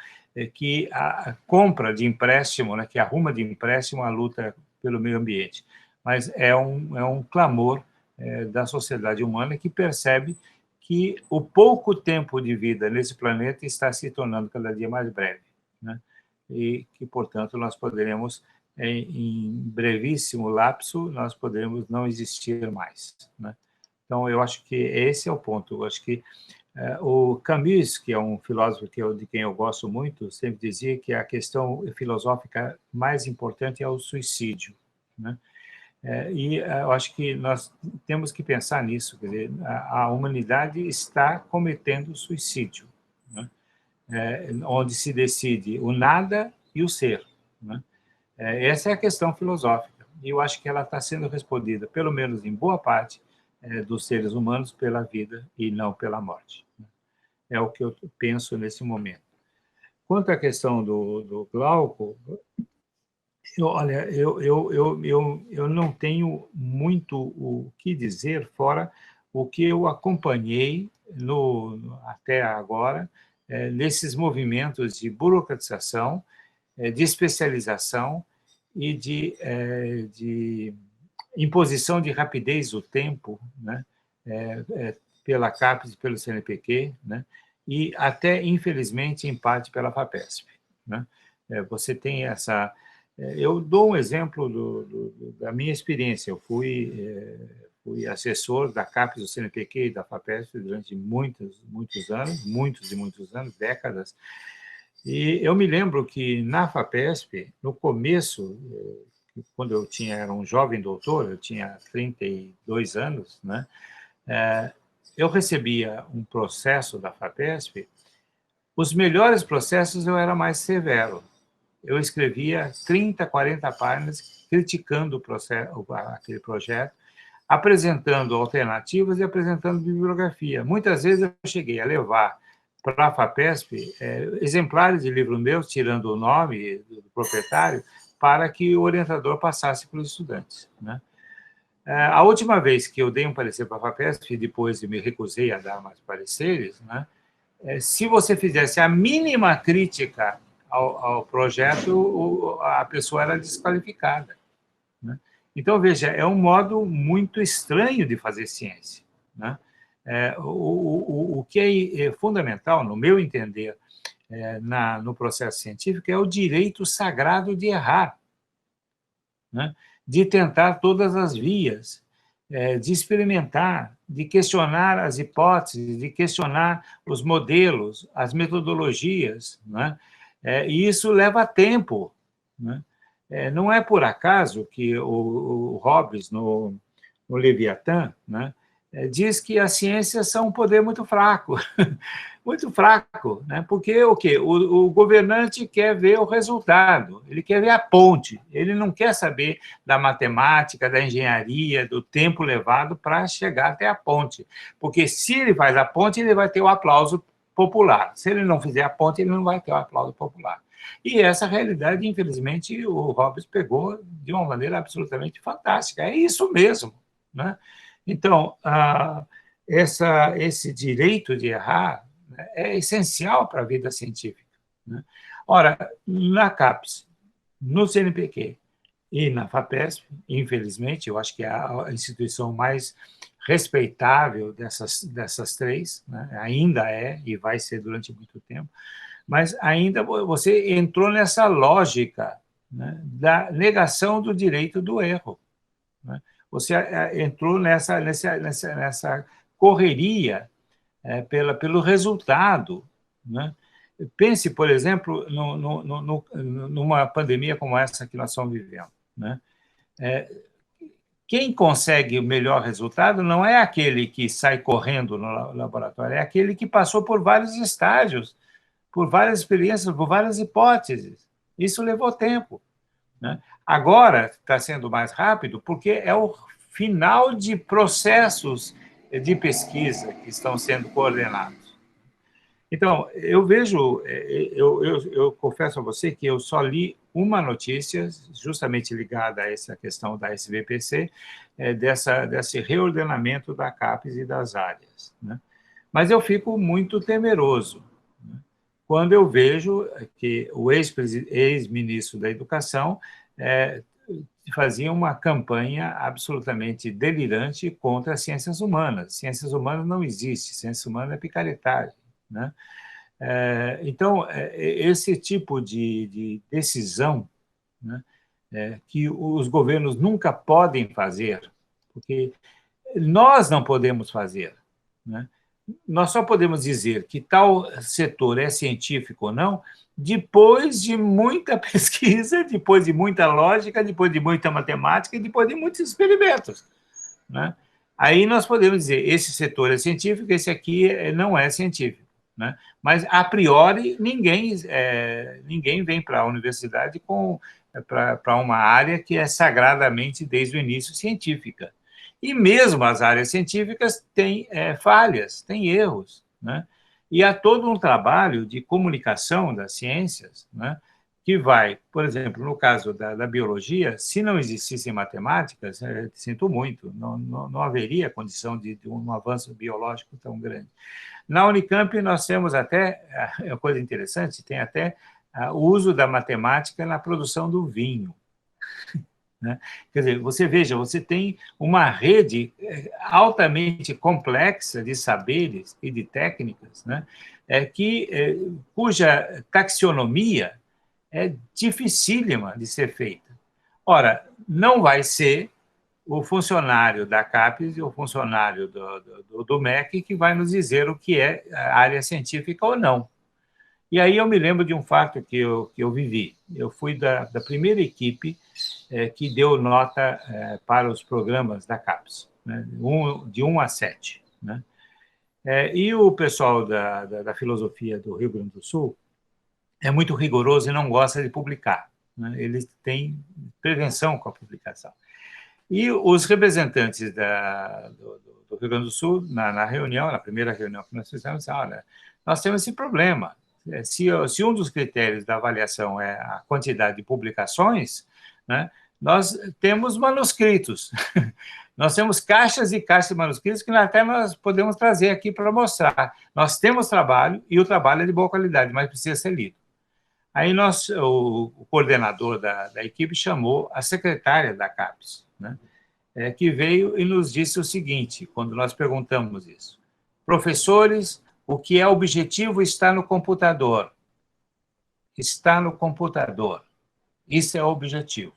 que a compra de empréstimo, né, que arruma de empréstimo a luta pelo meio ambiente. Mas é um clamor da sociedade humana, que percebe que o pouco tempo de vida nesse planeta está se tornando cada dia mais breve, né? E que, portanto, nós poderemos, em brevíssimo lapso, nós poderemos não existir mais, né? Então, eu acho que esse é o ponto. Eu acho que o Camus, que é um filósofo de quem eu gosto muito, sempre dizia que a questão filosófica mais importante é o suicídio, né? E eu acho que nós temos que pensar nisso. Quer dizer, a humanidade está cometendo suicídio, né? Onde se decide o nada e o ser, né? Essa é a questão filosófica, e eu acho que ela está sendo respondida, pelo menos em boa parte, dos seres humanos, pela vida e não pela morte. É o que eu penso nesse momento. Quanto à questão do Glauco, olha, eu não tenho muito o que dizer, fora o que eu acompanhei até agora, nesses movimentos de burocratização, de especialização e de imposição de rapidez do tempo, né, pela CAPES e pelo CNPq, né, e até, infelizmente, em parte pela FAPESP, né? Você tem essa... Eu dou um exemplo da minha experiência. Eu fui assessor da CAPES, do CNPq e da FAPESP durante muitos anos, décadas, e eu me lembro que na FAPESP, no começo, quando eu era um jovem doutor, eu tinha 32 anos, né? Eu recebia um processo da FAPESP. Os melhores processos eu era mais severo. Eu escrevia 30, 40 páginas criticando aquele projeto, apresentando alternativas e apresentando bibliografia. Muitas vezes eu cheguei a levar para a FAPESP exemplares de livros meus, tirando o nome do proprietário, para que o orientador passasse para os estudantes, né? A última vez que eu dei um parecer para a FAPESP, depois me recusei a dar mais pareceres, né? Se você fizesse a mínima crítica ao projeto, a pessoa era desqualificada, né? Então, veja, é um modo muito estranho de fazer ciência, né? O que é fundamental, no meu entender, no processo científico, é o direito sagrado de errar, né? De tentar todas as vias, de experimentar, de questionar as hipóteses, de questionar os modelos, as metodologias, né? E isso leva tempo, né? Não é por acaso que o Hobbes, no Leviatã, né, diz que as ciências são um poder muito fraco, muito fraco, né? Porque o quê? O governante quer ver o resultado, ele quer ver a ponte, ele não quer saber da matemática, da engenharia, do tempo levado para chegar até a ponte, porque se ele faz a ponte, ele vai ter o aplauso popular, se ele não fizer a ponte, ele não vai ter o aplauso popular. E essa realidade, infelizmente, o Hobbes pegou de uma maneira absolutamente fantástica, é isso mesmo, né? Então, esse direito de errar, né, é essencial para a vida científica, né? Ora, na CAPES, no CNPq e na FAPESP, infelizmente, eu acho que é a instituição mais respeitável dessas três, né? Ainda é e vai ser durante muito tempo, mas ainda você entrou nessa lógica, né, da negação do direito do erro, né? Você entrou nessa correria pelo resultado, né? Pense, por exemplo, numa pandemia como essa que nós estamos vivendo, né? Quem consegue o melhor resultado não é aquele que sai correndo no laboratório, é aquele que passou por vários estágios, por várias experiências, por várias hipóteses. Isso levou tempo, né? Agora está sendo mais rápido porque é o final de processos de pesquisa que estão sendo coordenados. Então, eu vejo, eu confesso a você que eu só li uma notícia justamente ligada a essa questão da SBPC, desse reordenamento da CAPES e das áreas, né? Mas eu fico muito temeroso, né, quando eu vejo que o ex-ministro da Educação fazia uma campanha absolutamente delirante contra as ciências humanas. Ciências humanas não existem, ciência humana é picaretagem, né? Então, esse tipo de decisão, né, que os governos nunca podem fazer, porque nós não podemos fazer, né? Nós só podemos dizer que tal setor é científico ou não depois de muita pesquisa, depois de muita lógica, depois de muita matemática e depois de muitos experimentos, né? Aí nós podemos dizer, esse setor é científico, esse aqui não é científico, né? Mas, a priori, ninguém vem para a universidade para uma área que é sagradamente, desde o início, científica. E mesmo as áreas científicas têm falhas, têm erros, né? E há todo um trabalho de comunicação das ciências, né, que vai, por exemplo, no caso da biologia, se não existissem matemáticas, sinto muito, não haveria condição de um avanço biológico tão grande. Na Unicamp, nós temos até, é uma coisa interessante, tem até o uso da matemática na produção do vinho, né? Quer dizer, você veja, você tem uma rede altamente complexa de saberes e de técnicas, né, cuja taxonomia é dificílima de ser feita. Ora, não vai ser o funcionário da CAPES e o funcionário do MEC que vai nos dizer o que é a área científica ou não. E aí eu me lembro de um fato que eu vivi. Eu fui da primeira equipe que deu nota para os programas da CAPES, né, de 1 a 7. Né? E o pessoal da filosofia do Rio Grande do Sul é muito rigoroso e não gosta de publicar, né? Eles têm prevenção com a publicação. E os representantes do Rio Grande do Sul, na reunião, na primeira reunião que nós fizemos, disseram, olha, nós temos esse problema. Se um dos critérios da avaliação é a quantidade de publicações, né, nós temos manuscritos. Nós temos caixas e caixas de manuscritos que até nós podemos trazer aqui para mostrar. Nós temos trabalho, e o trabalho é de boa qualidade, mas precisa ser lido. Aí o coordenador da equipe chamou a secretária da CAPES né? Que veio e nos disse o seguinte, quando nós perguntamos isso: professores, o que é objetivo está no computador. Está no computador. Isso é objetivo.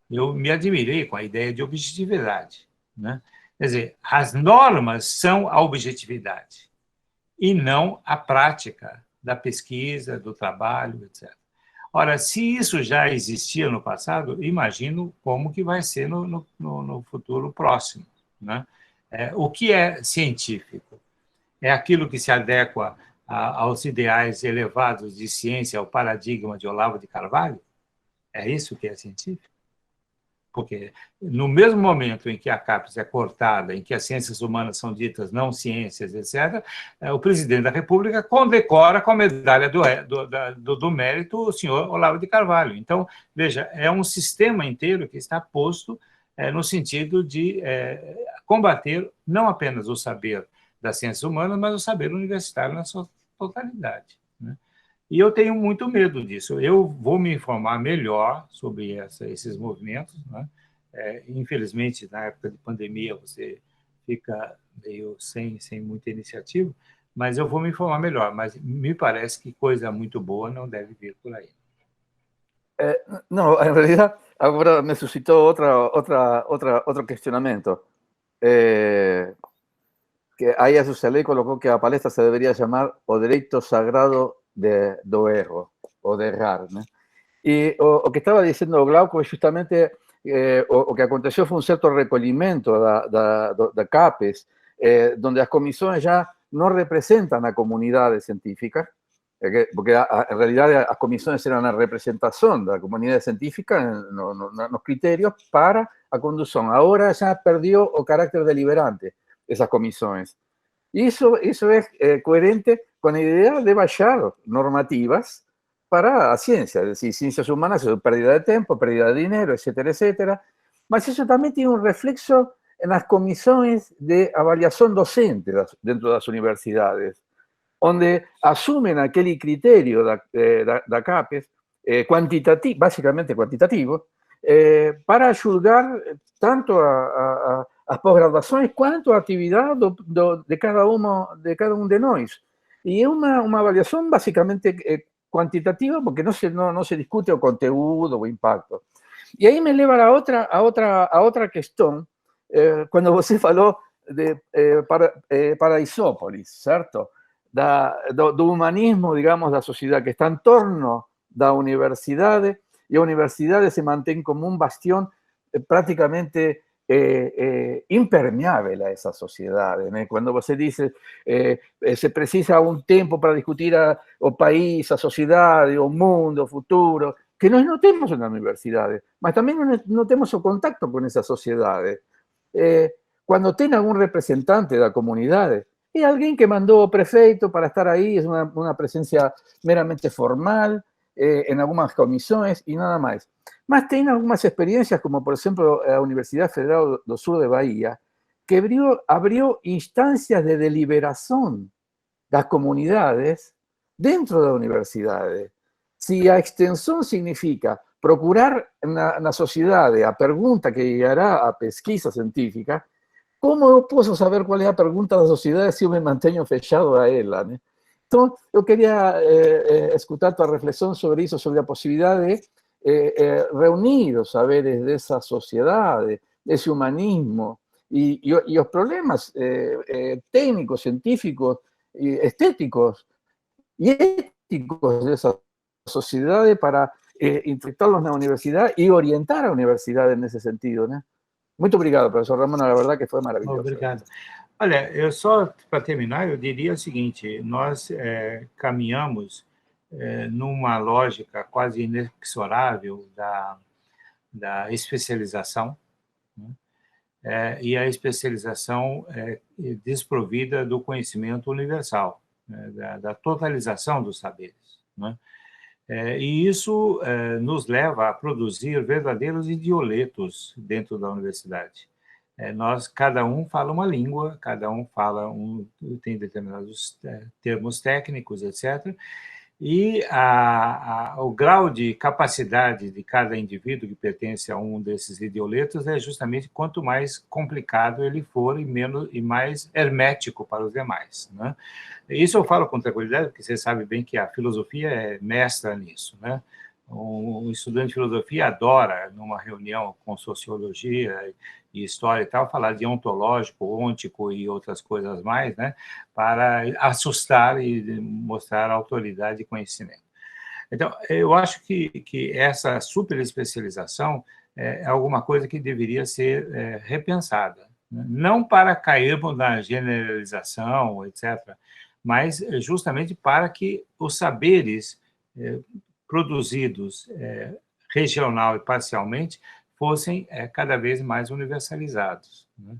Eu me admirei com a ideia de objetividade, né? Quer dizer, as normas são a objetividade e não a prática da pesquisa, do trabalho, etc. Ora, se isso já existia no passado, imagino como que vai ser no futuro próximo, né? O que é científico? É aquilo que se adequa aos ideais elevados de ciência, ao paradigma de Olavo de Carvalho? É isso que é científico? Porque no mesmo momento em que a CAPES é cortada, em que as ciências humanas são ditas não ciências, etc., o presidente da República condecora com a medalha do mérito o senhor Olavo de Carvalho. Então, veja, é um sistema inteiro que está posto no sentido de combater não apenas o saber das ciências humanas, mas o saber universitário na sua totalidade, né? E eu tenho muito medo disso. Eu vou me informar melhor sobre esses movimentos, né? Infelizmente, na época de pandemia, você fica meio sem muita iniciativa, mas eu vou me informar melhor. Mas me parece que coisa muito boa não deve vir por aí. No, en realidad, ahora me suscitó otro cuestionamiento. Que aí a Suscelé colocou que a palestra se deveria chamar O Direito Sagrado do Erro, ou de errar, né? E o que estava dizendo o Glauco é justamente o que aconteceu foi um certo recolhimento da CAPES, onde as comissões já não representam a comunidade científica, porque en realidad as comissões eram a representação da comunidade científica nos critérios para a condução. Agora já perdeu o caráter deliberante essas comissões. E isso é coerente com a ideia de baixar normativas para a ciência. Es decir, ciencias humanas é pérdida de tempo, pérdida de dinheiro, etcétera, etcétera. Mas isso também tem um reflexo nas comissões de avaliação docente dentro das universidades, onde assumem aquele critério da CAPES, basicamente quantitativo, para julgar tanto as pós-graduações quanto a atividade de cada um de nós. E é uma avaliação basicamente quantitativa, porque não se discute o conteúdo, o impacto. E aí me leva a outra questão, quando você falou de Paraisópolis, certo? Do humanismo, digamos, da sociedade que está em torno da universidade, e a universidade se mantém como um bastião praticamente impermeável a essa sociedade, né? Quando você diz se precisa um tempo para discutir o país, a sociedade, o mundo, o futuro, que nós não temos na universidade, mas também não temos o contato com essa sociedade. Quando tem algum representante da comunidade, é alguém que mandou o prefeito para estar aí, é uma presença meramente formal, em algumas comissões e nada mais. Mas tem algumas experiências, como por exemplo a Universidade Federal do Sul de Bahia, que abriu instancias de deliberação das comunidades dentro da universidade. Se a extensão significa procurar na sociedade a pergunta que guiará a pesquisa científica, como eu posso saber qual é a pergunta da sociedade se eu me mantenho fechado a ela, né? Então, eu queria escutar tua reflexão sobre isso, sobre a possibilidade de reunir os saberes dessa sociedade, desse humanismo, e os problemas técnicos, científicos, estéticos e éticos dessa sociedade para infectá-los na universidade e orientar a universidade nesse sentido, né? Muito obrigado, professor Ramon, a verdade que foi maravilhoso. Obrigado. Olha, eu só, para terminar, eu diria o seguinte: nós caminhamos numa lógica quase inexorável da especialização, né? E a especialização desprovida do conhecimento universal, né? da totalização dos saberes, né? E isso nos leva a produzir verdadeiros idioletos dentro da universidade. Cada um fala uma língua, cada um tem determinados termos técnicos, etc., E o grau de capacidade de cada indivíduo que pertence a um desses idioletos é justamente quanto mais complicado ele for e mais hermético para os demais, né? Isso eu falo com tranquilidade, porque você sabe bem que a filosofia é mestra nisso, né? Um estudante de filosofia adora, numa reunião com sociologia e história e tal, falar de ontológico, ôntico e outras coisas mais, né, para assustar e mostrar autoridade e conhecimento. Então, eu acho que essa superespecialização é alguma coisa que deveria ser repensada, né? Não para cairmos na generalização, etc., mas justamente para que os saberes produzidos regional e parcialmente fossem cada vez mais universalizados, né?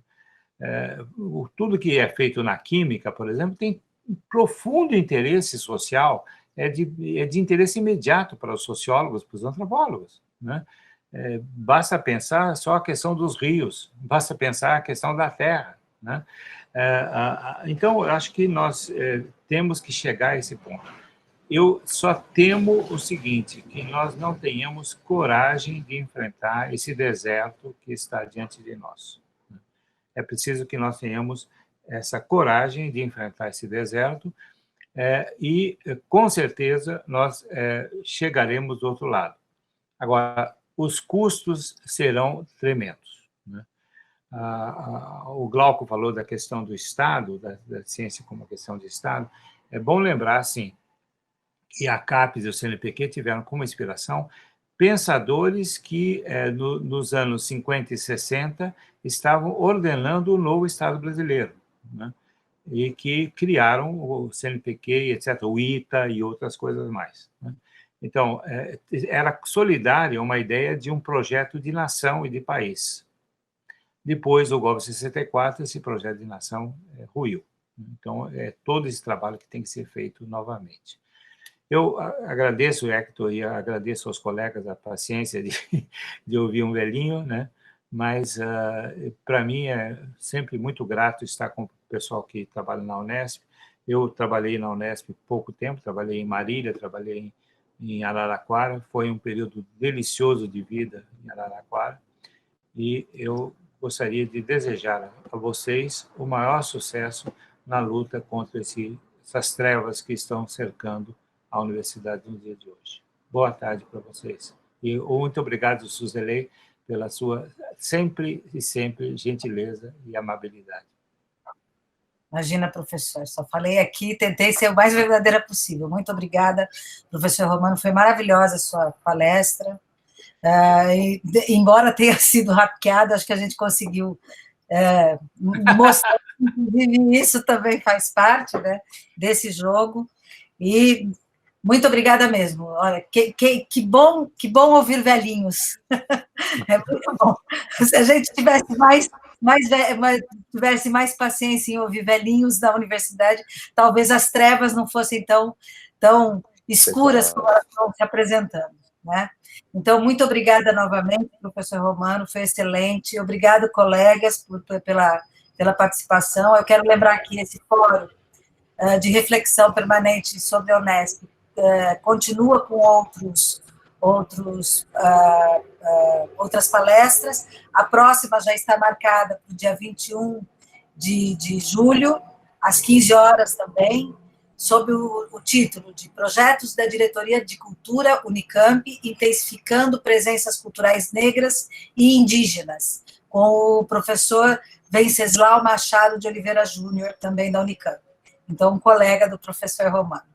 Tudo que é feito na química, por exemplo, tem um profundo interesse social, é de interesse imediato para os sociólogos, para os antropólogos, né? Basta pensar só a questão dos rios, basta pensar a questão da terra, né? Então, eu acho que nós temos que chegar a esse ponto. Eu só temo o seguinte, que nós não tenhamos coragem de enfrentar esse deserto que está diante de nós. É preciso que nós tenhamos essa coragem de enfrentar esse deserto e, com certeza, nós chegaremos do outro lado. Agora, os custos serão tremendos, né? O Glauco falou da questão do Estado, da ciência como questão de Estado. É bom lembrar, assim, que a CAPES e o CNPq tiveram como inspiração pensadores que, nos anos 50 e 60, estavam ordenando o novo Estado brasileiro, né? E que criaram o CNPq, etc., o ITA e outras coisas mais, né? Então, era solidária uma ideia de um projeto de nação e de país. Depois do golpe de 64, esse projeto de nação ruiu. Então, é todo esse trabalho que tem que ser feito novamente. Eu agradeço, Hector, e agradeço aos colegas a paciência de ouvir um velhinho, né? Mas, para mim, é sempre muito grato estar com o pessoal que trabalha na Unesp. Eu trabalhei na Unesp pouco tempo, trabalhei em Marília, trabalhei em Araraquara, foi um período delicioso de vida em Araraquara, e eu gostaria de desejar a vocês o maior sucesso na luta contra essas trevas que estão cercando a universidade no dia de hoje. Boa tarde para vocês. E muito obrigado, Suzelei, pela sua sempre e sempre gentileza e amabilidade. Imagina, professor, só falei aqui, tentei ser o mais verdadeira possível. Muito obrigada, professor Romano, foi maravilhosa a sua palestra. Embora tenha sido hackeada, acho que a gente conseguiu mostrar que isso também faz parte, né, desse jogo. E muito obrigada mesmo. Olha, que bom ouvir velhinhos. É muito bom. Se a gente tivesse tivesse mais paciência em ouvir velhinhos da universidade, talvez as trevas não fossem tão escuras como elas estão se apresentando, né? Então, muito obrigada novamente, professor Romano, foi excelente. Obrigado, colegas, pela participação. Eu quero lembrar que esse fórum de reflexão permanente sobre a Unesp continua com outras palestras. A próxima já está marcada para o dia 21 de julho, às 15 horas também, sob o título de Projetos da Diretoria de Cultura Unicamp, intensificando presenças culturais negras e indígenas, com o professor Venceslau Machado de Oliveira Júnior, também da Unicamp. Então, um colega do professor Romano.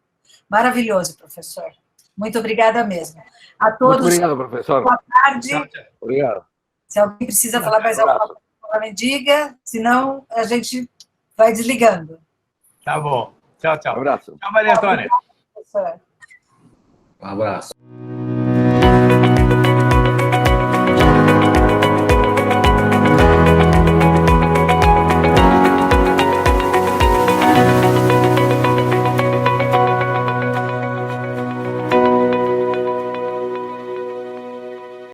Maravilhoso, professor. Muito obrigada mesmo. A todos. Muito obrigado, professor. Boa tarde. Tchau, tchau. Obrigado. Se alguém precisa falar mais alguma coisa, me diga, senão a gente vai desligando. Tá bom. Tchau, tchau. Um abraço. Tchau, Maria Antônia. Professor. Um abraço.